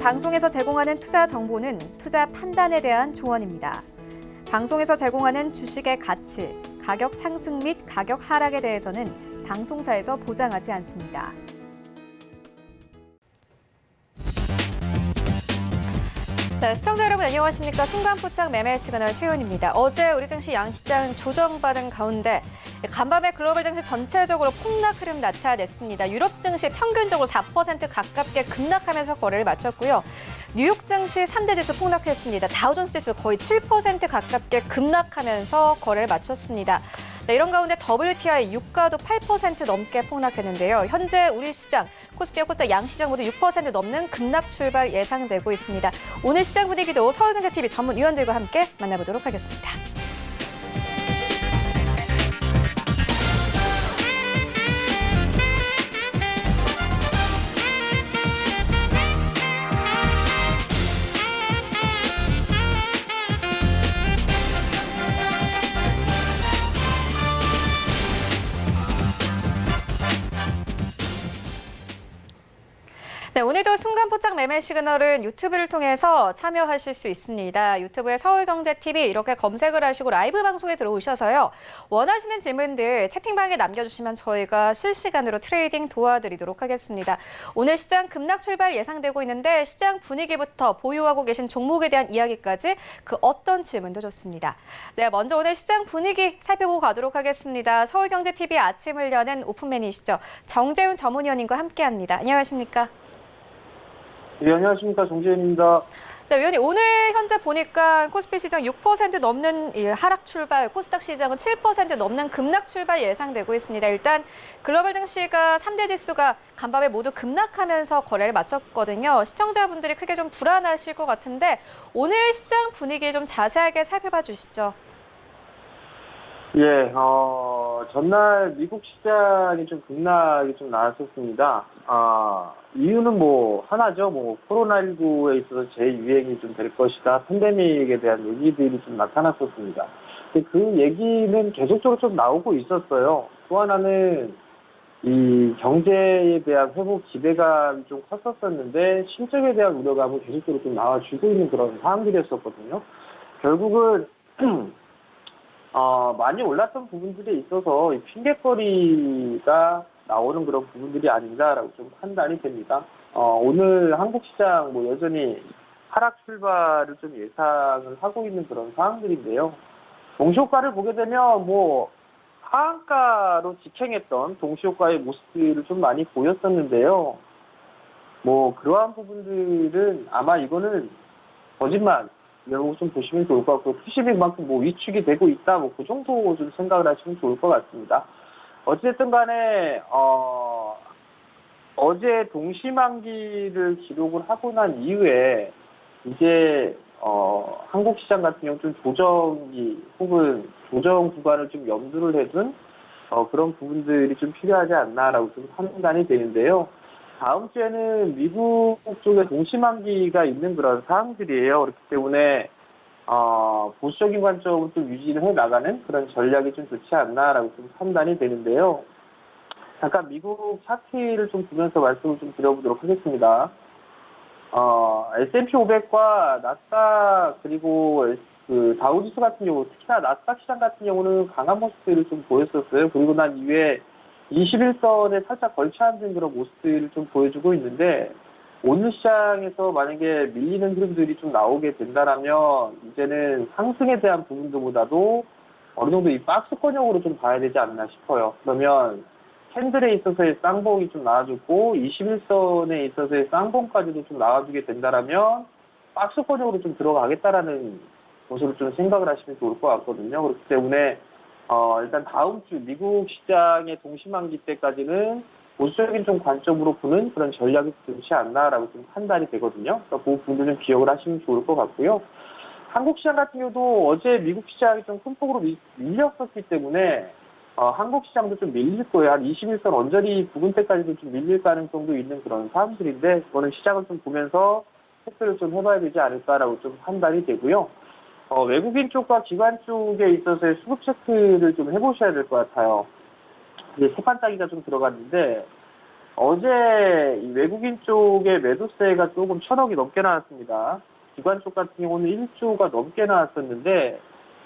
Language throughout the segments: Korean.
방송에서 제공하는 투자 정보는 투자 판단에 대한 조언입니다. 방송에서 제공하는 주식의 가치, 가격 상승 및 가격 하락에 대해서는 방송사에서 보장하지 않습니다. 네, 시청자 여러분 안녕하십니까. 순간포착 매매 시그널 최윤입니다. 어제 우리 증시 양시장 조정받은 가운데 간밤에 글로벌 증시 전체적으로 폭락 흐름 나타냈습니다. 유럽 증시 평균적으로 4% 가깝게 급락하면서 거래를 마쳤고요. 뉴욕 증시 3대 지수 폭락했습니다. 다우존스 지수 거의 7% 가깝게 급락하면서 거래를 마쳤습니다. 네, 이런 가운데 WTI 유가도 8% 넘게 폭락했는데요. 현재 우리 시장, 코스피와 코스닥 양시장 모두 6% 넘는 급락 출발 예상되고 있습니다. 오늘 시장 분위기도 서울경제TV 전문 위원들과 함께 만나보도록 하겠습니다. 네, 오늘도 순간포착 매매 시그널은 유튜브를 통해서 참여하실 수 있습니다. 유튜브에 서울경제TV 이렇게 검색을 하시고 라이브 방송에 들어오셔서요. 원하시는 질문들 채팅방에 남겨주시면 저희가 실시간으로 트레이딩 도와드리도록 하겠습니다. 오늘 시장 급락 출발 예상되고 있는데 시장 분위기부터 보유하고 계신 종목에 대한 이야기까지 그 어떤 질문도 좋습니다. 네, 먼저 오늘 시장 분위기 살펴보고 가도록 하겠습니다. 서울경제TV 아침을 여는 오픈맨이시죠. 정재훈 전문위원님과 함께합니다. 안녕하십니까? 네, 안녕하십니까. 정재현입니다. 네, 위원님, 오늘 현재 보니까 코스피 시장 6% 넘는 하락 출발, 코스닥 시장은 7% 넘는 급락 출발 예상되고 있습니다. 일단 글로벌 증시가 3대 지수가 간밤에 모두 급락하면서 거래를 마쳤거든요. 시청자분들이 크게 좀 불안하실 것 같은데 오늘 시장 분위기 좀 자세하게 살펴봐 주시죠. 예, 전날 미국 시장이 좀 급락이 좀 나왔었습니다. 이유는 뭐 하나죠. 뭐 코로나19에 있어서 재유행이 좀 될 것이다. 팬데믹에 대한 얘기들이 좀 나타났었습니다. 근데 그 얘기는 계속적으로 좀 나오고 있었어요. 또 하나는 이 경제에 대한 회복 기대감이 좀 컸었었는데 실적에 대한 우려감은 계속적으로 좀 나와주고 있는 그런 상황들이었었거든요. 결국은 많이 올랐던 부분들에 있어서 이 핑계거리가 나오는 그런 부분들이 아닌가라고 좀 판단이 됩니다. 오늘 한국 시장 뭐 여전히 하락 출발을 좀 예상을 하고 있는 그런 상황들인데요. 동시효과를 보게 되면 뭐 하한가로 직행했던 동시효과의 모습들을 좀 많이 보였었는데요. 뭐 그러한 부분들은 아마 이거는 거짓말 이런 거 좀 보시면 좋을 것 같고 투시빅만큼 뭐 위축이 되고 있다 뭐 그 정도 좀 생각을 하시면 좋을 것 같습니다. 어쨌든 간에 어제 동시만기를 기록을 하고 난 이후에 이제 한국 시장 같은 경우 좀 조정기 혹은 조정 구간을 좀 염두를 해둔 그런 부분들이 좀 필요하지 않나라고 좀 판단이 되는데요. 다음 주에는 미국 쪽에 동시만기가 있는 그런 사항들이에요. 그렇기 때문에 보수적인 관점을 좀 유지를 해 나가는 그런 전략이 좀 좋지 않나라고 좀 판단이 되는데요. 잠깐 미국 차트를 좀 보면서 말씀을 좀 드려보도록 하겠습니다. S&P 500과 나스닥 그리고 그 다우지수 같은 경우 특히나 나스닥 시장 같은 경우는 강한 모습들을 좀 보였었어요. 그리고 난 이후에 21선에 살짝 걸쳐 앉은 그런 모습들을 좀 보여주고 있는데 오늘 시장에서 만약에 밀리는 흐름들이 좀 나오게 된다라면 이제는 상승에 대한 부분들보다도 어느 정도 이 박스권형으로 좀 봐야 되지 않나 싶어요. 그러면 캔들에 있어서의 쌍봉이 좀 나와주고 21선에 있어서의 쌍봉까지도 좀 나와주게 된다라면 박스권형으로 좀 들어가겠다라는 것으로 좀 생각을 하시면 좋을 것 같거든요. 그렇기 때문에 일단 다음 주 미국 시장의 동시만기 때까지는 보수적인 좀 관점으로 보는 그런 전략이 좋지 않나라고 좀 판단이 되거든요. 그러니까 그 부분들 좀 기억을 하시면 좋을 것 같고요. 한국 시장 같은 경우도 어제 미국 시장이 좀 큰 폭으로 밀렸었기 때문에 한국 시장도 좀 밀릴 거예요. 한 21선 언저리 부근 때까지도 좀 밀릴 가능성도 있는 그런 사람들인데 그거는 시장을 좀 보면서 체크를 좀 해봐야 되지 않을까라고 좀 판단이 되고요. 외국인 쪽과 기관 쪽에 있어서의 수급 체크를 좀 해보셔야 될 것 같아요. 이제 세판 따기가 좀 들어갔는데 어제 이 외국인 쪽의 매도세가 조금 1,000억이 넘게 나왔습니다. 기관 쪽 같은 경우는 1조가 넘게 나왔었는데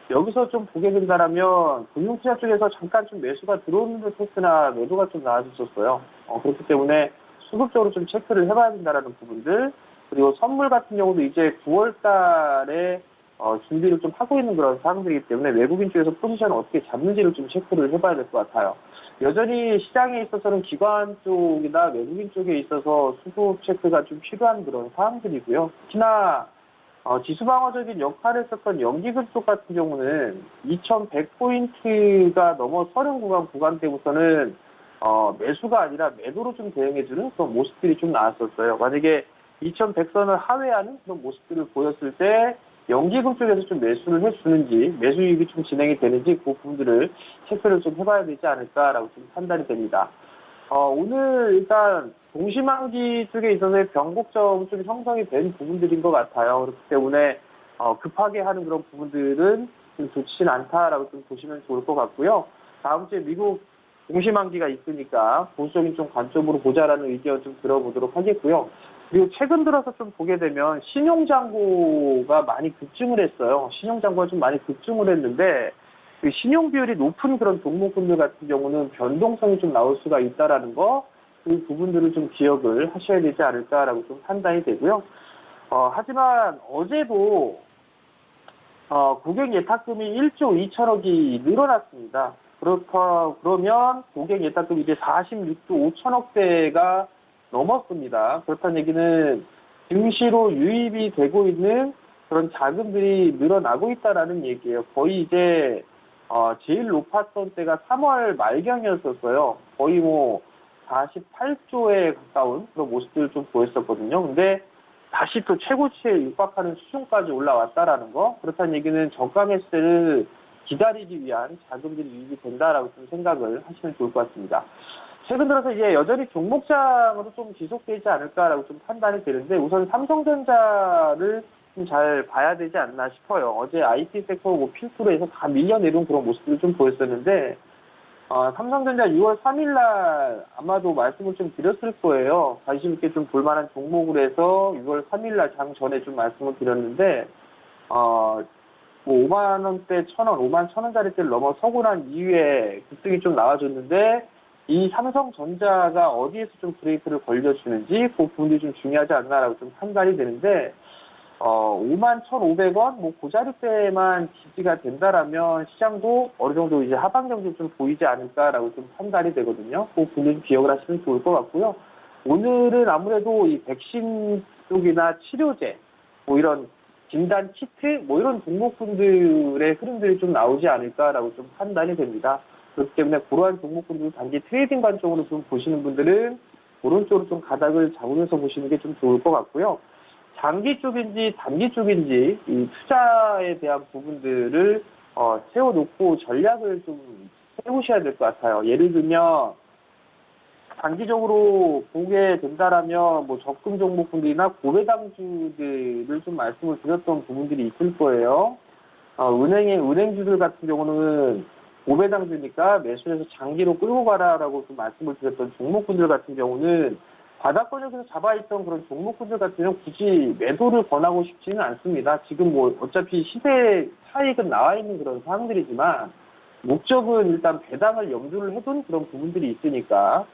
여기서 좀 보게 된다라면 금융투자 쪽에서 잠깐 좀 매수가 들어오는 듯 했으나 매도가 좀 나와줬었어요. 그렇기 때문에 수급적으로 좀 체크를 해봐야 된다라는 부분들, 그리고 선물 같은 경우도 이제 9월 달에 준비를 좀 하고 있는 그런 상황들이기 때문에 외국인 쪽에서 포지션을 어떻게 잡는지를 좀 체크를 해봐야 될 것 같아요. 여전히 시장에 있어서는 기관 쪽이나 외국인 쪽에 있어서 수급 체크가 좀 필요한 그런 상황들이고요. 특히나 지수 방어적인 역할을 했었던 연기금 쪽 같은 경우는 2,100포인트가 넘어서는 구간대부터는 매수가 아니라 매도로 좀 대응해주는 그런 모습들이 좀 나왔었어요. 만약에 2,100선을 하회하는 그런 모습들을 보였을 때 연기금 쪽에서 좀 매수를 해주는지, 매수이익이 좀 진행이 되는지 그 부분들을 체크를 좀 해봐야 되지 않을까라고 좀 판단이 됩니다. 오늘 일단 동시만기 쪽에 있어서의 변곡점 좀 형성이 된 부분들인 것 같아요. 그렇기 때문에 급하게 하는 그런 부분들은 좀 좋지는 않다라고 좀 보시면 좋을 것 같고요. 다음 주에 미국 동시만기가 있으니까 보수적인 좀 관점으로 보자라는 의견 좀 들어보도록 하겠고요. 그리고 최근 들어서 좀 보게 되면 신용잔고가 많이 급증을 했어요. 신용잔고가 좀 많이 급증을 했는데 그 신용 비율이 높은 그런 종목군들 같은 경우는 변동성이 좀 나올 수가 있다라는 거, 그 부분들을 좀 기억을 하셔야 되지 않을까라고 좀 판단이 되고요. 하지만 어제도 고객 예탁금이 1조 2천억이 늘어났습니다. 그러면 고객 예탁금이 이제 46조 5천억대가 넘었습니다. 그렇다는 얘기는 증시로 유입이 되고 있는 그런 자금들이 늘어나고 있다라는 얘기예요. 거의 이제 제일 높았던 때가 3월 말경이었었어요. 거의 48조에 가까운 그런 모습들을 좀 보였었거든요. 근데 다시 또 최고치에 육박하는 수준까지 올라왔다라는 거. 그렇다는 얘기는 저가 매수세를 기다리기 위한 자금들이 유입이 된다라고 좀 생각을 하시면 좋을 것 같습니다. 최근 들어서 이제 여전히 종목장으로 좀 지속되지 않을까라고 좀 판단이 되는데, 우선 삼성전자를 좀 잘 봐야 되지 않나 싶어요. 어제 IT 섹터 필수로해서 다 밀려내려온 그런 모습들을 좀 보였었는데, 삼성전자 6월 3일날 아마도 말씀을 좀 드렸을 거예요. 관심 있게 좀 볼만한 종목으로 해서 6월 3일날 장 전에 좀 말씀을 드렸는데, 5만 원대 1,000원, 5만 1,000원짜리대를 넘어서고 난 이후에 급등이 좀 나와줬는데, 이 삼성전자가 어디에서 좀 브레이크를 걸려주는지 그 부분이 좀 중요하지 않나라고 좀 판단이 되는데, 5만 1,500원, 그 자리대만 지지가 된다라면 시장도 어느 정도 이제 하방 경직 좀 보이지 않을까라고 좀 판단이 되거든요. 그 부분 기억을 하시면 좋을 것 같고요. 오늘은 아무래도 이 백신 쪽이나 치료제, 이런 진단 키트, 이런 종목군들의 흐름들이 좀 나오지 않을까라고 좀 판단이 됩니다. 그렇기 때문에 그러한 종목군들 단지 트레이딩 관점으로 좀 보시는 분들은 오른쪽으로 좀 가닥을 잡으면서 보시는 게 좀 좋을 것 같고요. 장기 쪽인지 단기 쪽인지 이 투자에 대한 부분들을 세워놓고 전략을 좀 세우셔야 될 것 같아요. 예를 들면 단기적으로 보게 된다라면 적금 종목군들이나 고배당주들을 좀 말씀을 드렸던 부분들이 있을 거예요. 은행주들 같은 경우는 고배당주니까 매수해서 장기로 끌고 가라라고 좀 말씀을 드렸던 종목군들 같은 경우는 바닥권역에서 잡아있던 그런 종목군들 같은 경우는 굳이 매도를 권하고 싶지는 않습니다. 지금 어차피 시세 차익은 나와 있는 그런 상황들이지만 목적은 일단 배당을 염두를 해둔 그런 부분들이 있으니까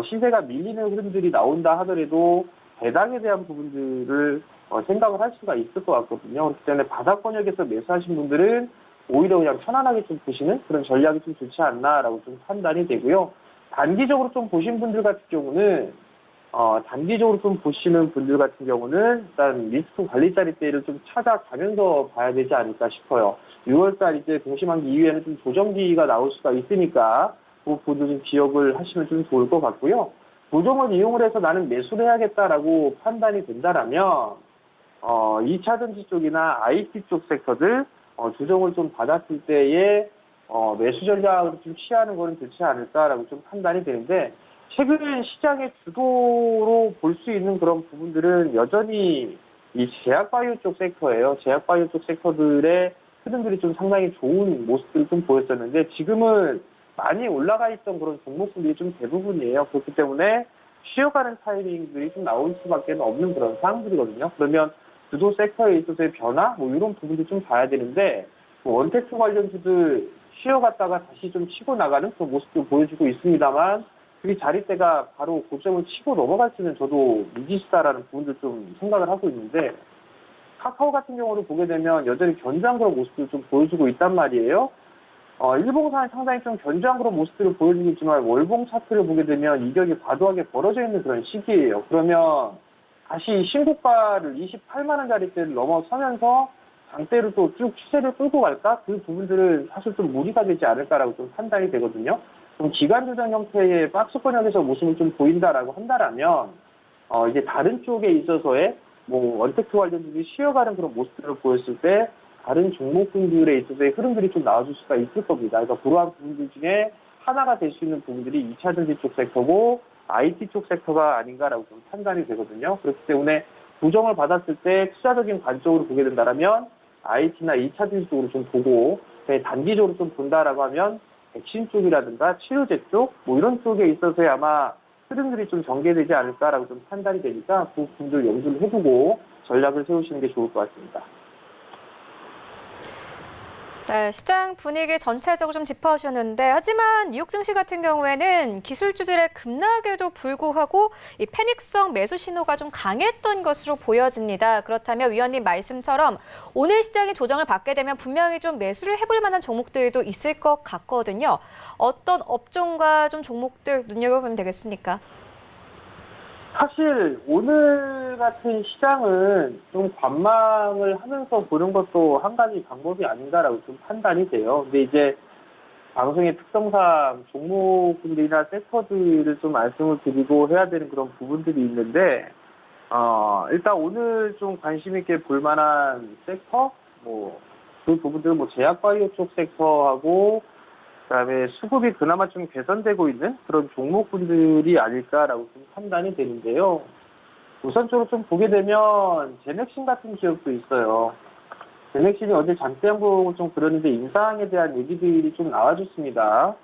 시세가 밀리는 흐름들이 나온다 하더라도 배당에 대한 부분들을 생각을 할 수가 있을 것 같거든요. 그렇기 때문에 바닥권역에서 매수하신 분들은 오히려 그냥 편안하게 좀 보시는 그런 전략이 좀 좋지 않나라고 좀 판단이 되고요. 단기적으로 좀 보신 분들 같은 경우는 단기적으로 좀 보시는 분들 같은 경우는 일단 리스크 관리 자리대를 좀 찾아가면서 봐야 되지 않을까 싶어요. 6월달 이제 동시만기 이후에는 좀 조정기가 나올 수가 있으니까 그 부분도 좀 기억을 하시면 좀 좋을 것 같고요. 조정을 이용을 해서 나는 매수를 해야겠다라고 판단이 된다라면 2차전지 쪽이나 IT 쪽 섹터들 조정을 좀 받았을 때에 매수 전략을 좀 취하는 거는 좋지 않을까라고 좀 판단이 되는데, 최근 시장의 주도로 볼 수 있는 그런 부분들은 여전히 이 제약바이오 쪽 섹터예요. 제약바이오 쪽 섹터들의 흐름들이 좀 상당히 좋은 모습들을 좀 보였었는데 지금은 많이 올라가 있던 그런 종목들이 좀 대부분이에요. 그렇기 때문에 쉬어가는 타이밍들이 좀 나올 수밖에 없는 그런 상황들이거든요. 그러면 주도 섹터에 있어서의 변화, 뭐 이런 부분도 좀 봐야 되는데, 뭐 원테크 관련주들 쉬어갔다가 다시 좀 치고 나가는 그런 모습도 보여주고 있습니다만, 그게 자릿대가 바로 고점을 치고 넘어갈지는 저도 미지수다라는 부분도 좀 생각을 하고 있는데, 카카오 같은 경우를 보게 되면 여전히 견조한 그런 모습을 좀 보여주고 있단 말이에요. 일봉상에 상당히 좀 견조한 그런 모습들을 보여주고 있지만 월봉 차트를 보게 되면 이격이 과도하게 벌어져 있는 그런 시기예요. 그러면 다시 신고가를 28만 원짜리대를 넘어서면서 장대로 또 쭉 추세를 끌고 갈까? 그 부분들은 사실 좀 무리가 되지 않을까라고 좀 판단이 되거든요. 좀 기간 조정 형태의 박스권역에서 모습을 좀 보인다라고 한다라면 이제 다른 쪽에 있어서의 뭐 원테크 관련주들이 쉬어가는 그런 모습들을 보였을 때 다른 종목군들에 있어서의 흐름들이 좀 나와줄 수가 있을 겁니다. 그러니까 그러한 부분들 중에 하나가 될 수 있는 부분들이 2차전지 쪽 섹터고 IT 쪽 섹터가 아닌가라고 좀 판단이 되거든요. 그렇기 때문에 조정을 받았을 때 투자적인 관점으로 보게 된다면 IT나 2차전지 쪽으로 좀 보고 단기적으로 좀 본다라고 하면 백신 쪽이라든가 치료제 쪽 뭐 이런 쪽에 있어서의 아마 흐름들이 좀 전개되지 않을까라고 좀 판단이 되니까 그 부분들 염두를 해두고 전략을 세우시는 게 좋을 것 같습니다. 네, 시장 분위기 전체적으로 좀 짚어주셨는데 하지만 뉴욕 증시 같은 경우에는 기술주들의 급락에도 불구하고 이 패닉성 매수 신호가 좀 강했던 것으로 보여집니다. 그렇다면 위원님 말씀처럼 오늘 시장이 조정을 받게 되면 분명히 좀 매수를 해볼 만한 종목들도 있을 것 같거든요. 어떤 업종과 좀 종목들 눈여겨보면 되겠습니까? 사실 오늘 같은 시장은 좀 관망을 하면서 보는 것도 한 가지 방법이 아닌가라고 좀 판단이 돼요. 근데 이제 방송의 특성상 종목들이나 섹터들을 좀 말씀을 드리고 해야 되는 그런 부분들이 있는데, 일단 오늘 좀 관심 있게 볼 만한 섹터, 그 부분들은 제약바이오 쪽 섹터하고 그다음에 수급이 그나마 좀 개선되고 있는 그런 종목군들이 아닐까라고 좀 판단이 되는데요. 우선적으로 좀 보게 되면 제넥신 같은 기업도 있어요. 제넥신이 어제 장대 양봉을 좀 그렸는데 임상에 대한 얘기들이 좀 나와줬습니다.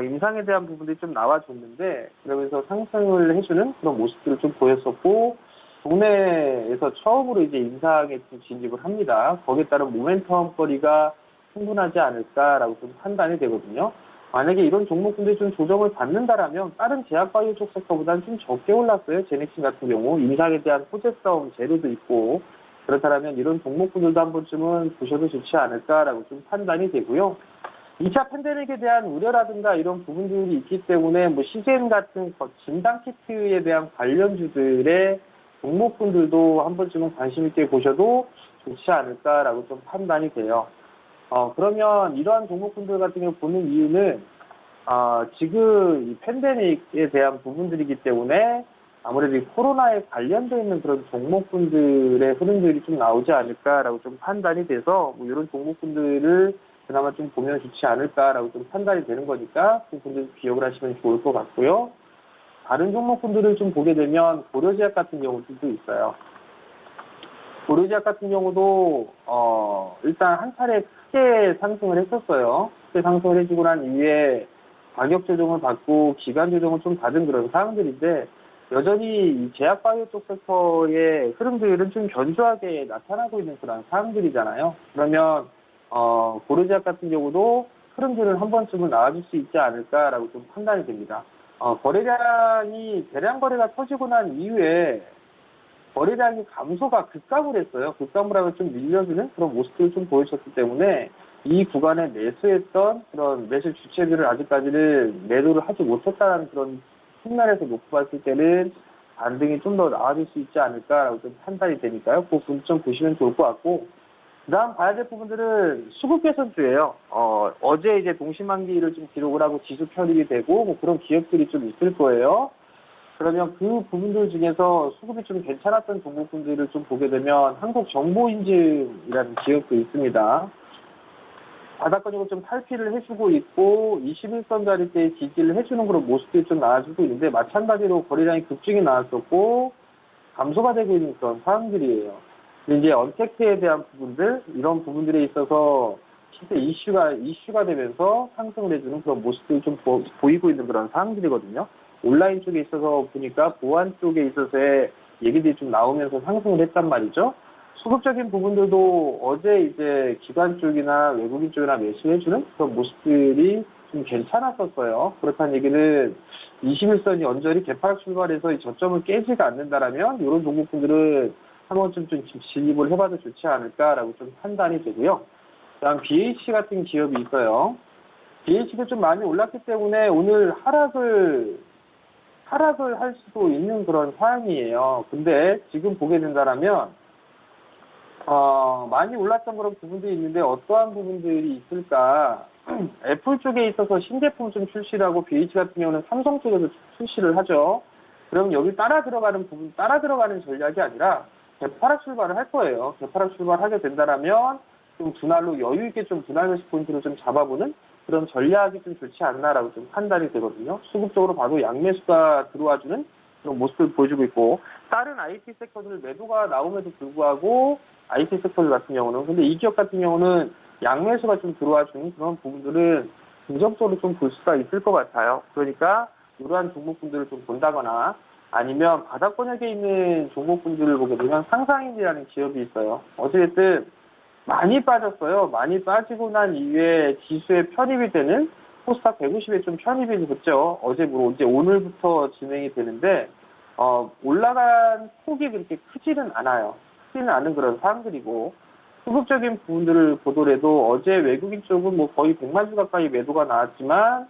임상에 대한 부분들이 좀 나와줬는데 그러면서 상승을 해주는 그런 모습들을 좀 보였었고 국내에서 처음으로 이제 임상에 좀 진입을 합니다. 거기에 따른 모멘텀 거리가 충분하지 않을까라고 좀 판단이 되거든요. 만약에 이런 종목군들이 좀 조정을 받는다라면 다른 제약바이오 쪽 섹터보다는 좀 적게 올랐어요. 제넥신 같은 경우 임상에 대한 호재성 재료도 있고 그렇다면 이런 종목군들도 한 번쯤은 보셔도 좋지 않을까라고 좀 판단이 되고요. 2차 팬데믹에 대한 우려라든가 이런 부분들이 있기 때문에 CGM 같은 진단키트에 대한 관련주들의 종목군들도 한 번쯤은 관심 있게 보셔도 좋지 않을까라고 좀 판단이 돼요. 그러면 이러한 종목군들 같은 경우 보는 이유는, 지금 이 팬데믹에 대한 부분들이기 때문에 아무래도 이 코로나에 관련되어 있는 그런 종목군들의 흐름들이 좀 나오지 않을까라고 좀 판단이 돼서 이런 종목군들을 그나마 좀 보면 좋지 않을까라고 좀 판단이 되는 거니까 그 분들 기억을 하시면 좋을 것 같고요. 다른 종목군들을 좀 보게 되면 고려제약 같은 경우도 있어요. 고려제약 같은 경우도 일단 한 차례 크게 상승을 했었어요. 크게 상승을 해주고 난 이후에 가격 조정을 받고 기간 조정을 좀 받은 그런 상황들인데 여전히 이 제약바이오 쪽 섹터의 흐름들은 좀 견조하게 나타나고 있는 그런 상황들이잖아요. 그러면 고려제약 같은 경우도 흐름들은 한 번쯤은 나와줄 수 있지 않을까라고 좀 판단이 됩니다. 거래량이 대량 거래가 터지고 난 이후에 거래량이 감소가 급감을 했어요. 급감을 하면 좀 밀려주는 그런 모습들을 좀 보여줬기 때문에 이 구간에 매수했던 그런 매수 주체들을 아직까지는 매도를 하지 못했다는 그런 측면에서 놓고 봤을 때는 반등이 좀 더 나아질 수 있지 않을까라고 좀 판단이 되니까요. 그 부분 좀 보시면 좋을 것 같고 그 다음 봐야 될 부분들은 수급 개선주예요. 어제 이제 동시만기를 좀 기록을 하고 지수 편입이 되고 그런 기업들이 좀 있을 거예요. 그러면 그 부분들 중에서 수급이 좀 괜찮았던 종목군들을 좀 보게 되면 한국정보인증이라는 기업도 있습니다. 바닥권역을 좀 탈피를 해주고 있고 21선짜리대에 지지를 해주는 그런 모습들이 좀 나와주고 있는데 마찬가지로 거래량이 급증이 나왔었고 감소가 되고 있는 그런 상황들이에요. 근데 이제 언택트에 대한 부분들 이런 부분들에 있어서 실제 이슈가 되면서 상승을 해주는 그런 모습들이 좀 보이고 있는 그런 상황들이거든요. 온라인 쪽에 있어서 보니까 보안 쪽에 있어서의 얘기들이 좀 나오면서 상승을 했단 말이죠. 수급적인 부분들도 어제 이제 기관 쪽이나 외국인 쪽이나 매수해주는 그런 모습들이 좀 괜찮았었어요. 그렇다는 얘기는 21선이 언저리 개파락 출발해서 이 저점을 깨지가 않는다라면 이런 종목군들은 한 번쯤 좀 진입을 해봐도 좋지 않을까라고 좀 판단이 되고요. 그다음 BH 같은 기업이 있어요. BH도 좀 많이 올랐기 때문에 오늘 하락을 할 수도 있는 그런 상황이에요. 근데 지금 보게 된다라면 많이 올랐던 그런 부분들이 있는데 어떠한 부분들이 있을까? 애플 쪽에 있어서 신제품 좀 출시를 하고 BH 같은 경우는 삼성 쪽에서 출시를 하죠. 그럼 여기 따라 들어가는 전략이 아니라 개파락 출발을 할 거예요. 개파락 출발하게 된다라면 좀 분할로 여유 있게 좀 분할 매수 포인트로 좀 잡아보는 그런 전략이 좀 좋지 않나라고 좀 판단이 되거든요. 수급적으로 봐도 양매수가 들어와주는 그런 모습을 보여주고 있고 다른 IT 섹터들 매도가 나옴에도 불구하고 IT 섹터들 같은 경우는 근데 이 기업 같은 경우는 양매수가 좀 들어와주는 그런 부분들은 긍정적으로 좀 볼 수가 있을 것 같아요. 그러니까 이러한 종목분들을 좀 본다거나 아니면 바닥권역에 있는 종목분들을 보게 되면 상상인이라는 기업이 있어요. 어쨌든 많이 빠졌어요. 많이 빠지고 난 이후에 지수에 편입이 되는 코스닥 150에 좀 편입이 됐죠. 어제부로 이제 오늘부터 진행이 되는데 올라간 폭이 그렇게 크지는 않아요. 크지는 않은 그런 상황들이고 수급적인 부분들을 보더라도 어제 외국인 쪽은 뭐 거의 100만 주 가까이 매도가 나왔지만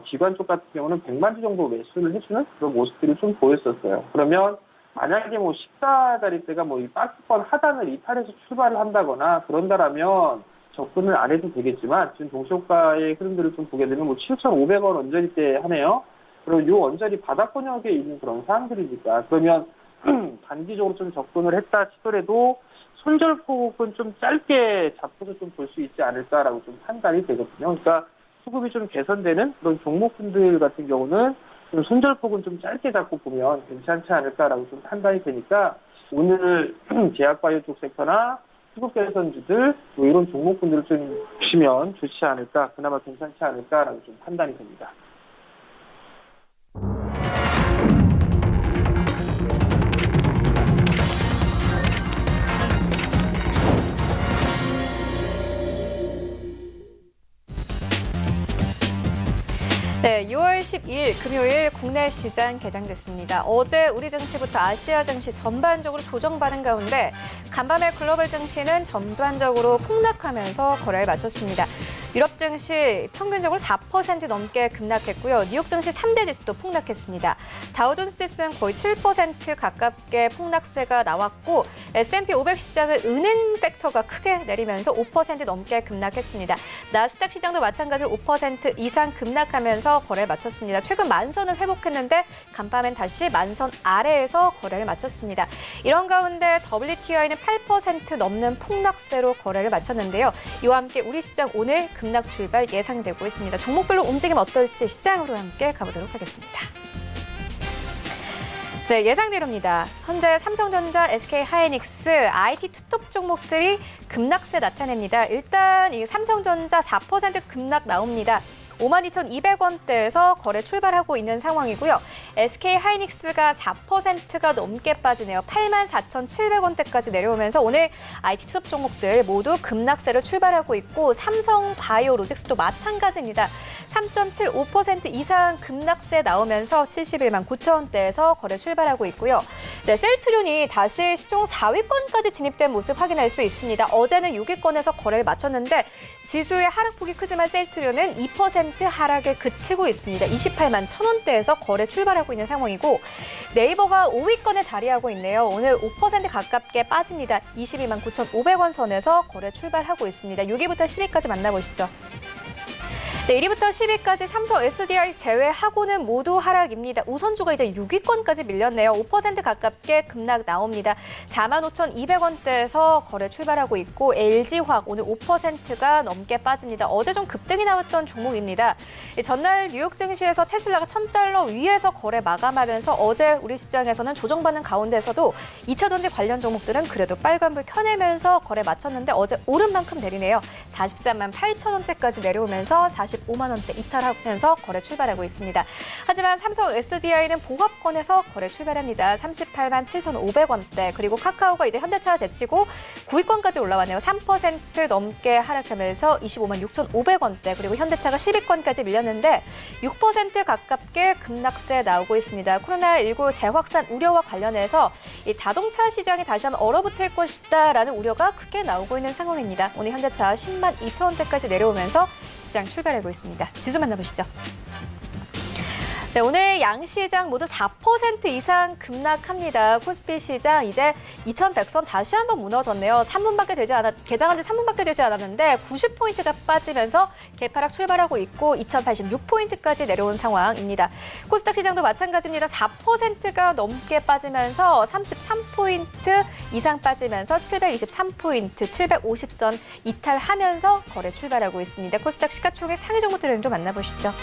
기관 쪽 같은 경우는 100만 주 정도 매수를 해주는 그런 모습들이 좀 보였었어요. 그러면 만약에 뭐 14자리대가 뭐 이 박스권 하단을 이탈해서 출발을 한다거나 그런다라면 접근을 안 해도 되겠지만 지금 동시효과의 흐름들을 좀 보게 되면 뭐 7,500원 언저리대 하네요. 그럼 요 언저리 바닥권역에 있는 그런 상황들이니까 그러면 단기적으로 좀 접근을 했다 치더라도 손절폭은 좀 짧게 잡고서 좀 볼 수 있지 않을까라고 좀 판단이 되거든요. 그러니까 수급이 좀 개선되는 그런 종목분들 같은 경우는 좀 손절폭은 좀 짧게 잡고 보면 괜찮지 않을까라고 좀 판단이 되니까 오늘 제약바이오 쪽 섹터나 수급 개선주들 뭐 이런 종목분들을 좀 보시면 좋지 않을까, 그나마 괜찮지 않을까라고 좀 판단이 됩니다. 네, 6월 12일 금요일 국내 시장 개장됐습니다. 어제 우리 증시부터 아시아 증시 전반적으로 조정받은 가운데 간밤에 글로벌 증시는 전반적으로 폭락하면서 거래를 마쳤습니다. 유럽 증시 평균적으로 4% 넘게 급락했고요. 뉴욕 증시 3대 지수도 폭락했습니다. 다우존스 지수는 거의 7% 가깝게 폭락세가 나왔고 S&P 500 시장은 은행 섹터가 크게 내리면서 5% 넘게 급락했습니다. 나스닥 시장도 마찬가지로 5% 이상 급락하면서 거래를 마쳤습니다. 최근 만선을 회복했는데 간밤엔 다시 만선 아래에서 거래를 마쳤습니다. 이런 가운데 WTI는 8% 넘는 폭락세로 거래를 마쳤는데요. 이와 함께 우리 시장 오늘 급락 출발 예상되고 있습니다. 종목별로 움직임 어떨지 시장으로 함께 가보도록 하겠습니다. 네, 예상대로입니다. 현재 삼성전자, SK하이닉스, IT 투톱 종목들이 급락세 나타냅니다. 일단 이 삼성전자 4% 급락 나옵니다. 52,200원대에서 거래 출발하고 있는 상황이고요. SK하이닉스가 4%가 넘게 빠지네요. 84,700원대까지 내려오면서 오늘 IT 투톱 종목들 모두 급락세로 출발하고 있고 삼성바이오로직스도 마찬가지입니다. 3.75% 이상 급락세 나오면서 71만 9천원대에서 거래 출발하고 있고요. 네, 셀트리온이 다시 시총 4위권까지 진입된 모습 확인할 수 있습니다. 어제는 6위권에서 거래를 마쳤는데 지수의 하락폭이 크지만 셀트리온은 2% 하락에 그치고 있습니다. 28만 1,000원대에서 거래 출발하고 있는 상황이고 네이버가 5위권에 자리하고 있네요. 오늘 5% 가깝게 빠집니다. 22만 9,500원 선에서 거래 출발하고 있습니다. 6위부터 10위까지 만나보시죠. 네, 1위부터 10위까지 삼성 SDI 제외하고는 모두 하락입니다. 우선주가 이제 6위권까지 밀렸네요. 5% 가깝게 급락 나옵니다. 45,200원대에서 거래 출발하고 있고 LG화학 오늘 5%가 넘게 빠집니다. 어제 좀 급등이 나왔던 종목입니다. 전날 뉴욕 증시에서 테슬라가 $1,000 위에서 거래 마감하면서 어제 우리 시장에서는 조정받는 가운데서도 2차 전지 관련 종목들은 그래도 빨간불 켜내면서 거래 마쳤는데 어제 오른 만큼 내리네요. 43만 8천원대까지 내려오면서 45만 원대 이탈하면서 거래 출발하고 있습니다. 하지만 삼성 SDI는 보합권에서 거래 출발합니다. 38만 7,500원대. 그리고 카카오가 이제 현대차 제치고 9위권까지 올라왔네요. 3% 넘게 하락하면서 25만 6,500원대. 그리고 현대차가 10위권까지 밀렸는데 6% 가깝게 급락세 나오고 있습니다. 코로나19 재확산 우려와 관련해서 이 자동차 시장이 다시 한번 얼어붙을 것이다라는 우려가 크게 나오고 있는 상황입니다. 오늘 현대차 10만 2천 원대까지 내려오면서 시장 출발하고 있습니다. 지수 만나보시죠. 네, 오늘 양시장 모두 4% 이상 급락합니다. 코스피 시장 이제 2100선 다시 한번 무너졌네요. 개장한 지 3분밖에 되지 않았는데 90포인트가 빠지면서 개파락 출발하고 있고 2086포인트까지 내려온 상황입니다. 코스닥 시장도 마찬가지입니다. 4%가 넘게 빠지면서 33포인트 이상 빠지면서 723포인트, 750선 이탈하면서 거래 출발하고 있습니다. 코스닥 시가총액 상위 종목 트렌드 좀 만나보시죠.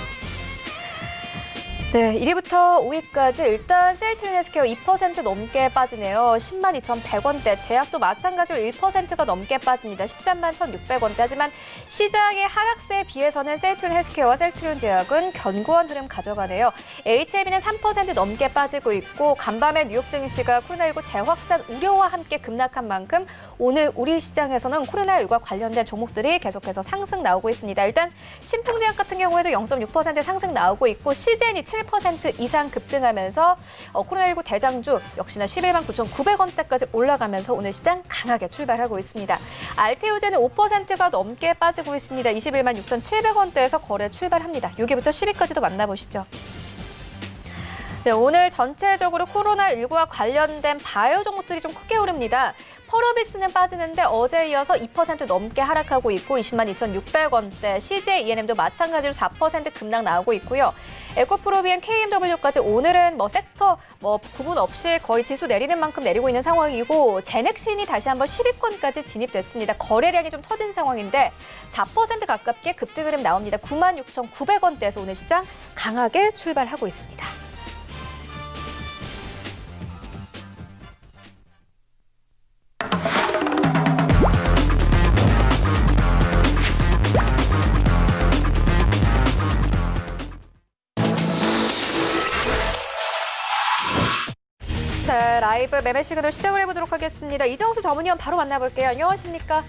네, 1위부터 5위까지 일단 셀트리온 헬스케어 2% 넘게 빠지네요. 10만 2,100원대. 제약도 마찬가지로 1%가 넘게 빠집니다. 13만 1,600원대. 하지만 시장의 하락세에 비해서는 셀트리온 헬스케어와 셀트리온 제약은 견고한 흐름 가져가네요. HLB는 3% 넘게 빠지고 있고 간밤에 뉴욕 증시가 코로나19 재확산 우려와 함께 급락한 만큼 오늘 우리 시장에서는 코로나19와 관련된 종목들이 계속해서 상승 나오고 있습니다. 일단 신풍제약 같은 경우에도 0.6% 상승 나오고 있고 CJN이 7% 이상 급등하면서 코로나19 대장주 역시나 11만 9,900원대까지 올라가면서 오늘 시장 강하게 출발하고 있습니다. 알테오제는 5%가 넘게 빠지고 있습니다. 21만 6,700원대에서 거래 출발합니다. 6위부터 10위까지도 만나보시죠. 네, 오늘 전체적으로 코로나19와 관련된 바이오 종목들이 좀 크게 오릅니다. 펄어비스는 빠지는데 어제에 이어서 2% 넘게 하락하고 있고 20만 2,600원대, CJ ENM도 마찬가지로 4% 급락 나오고 있고요. 에코프로비엔 KMW까지 오늘은 섹터 구분 없이 거의 지수 내리는 만큼 내리고 있는 상황이고 제넥신이 다시 한번 10위권까지 진입됐습니다. 거래량이 좀 터진 상황인데 4% 가깝게 급등 흐름 나옵니다. 9만 6,900원대에서 오늘 시장 강하게 출발하고 있습니다. 네, 라이브 매매 시그널 시작을 해보도록 하겠습니다. 이정수 전문위원 바로 만나볼게요. 안녕하십니까?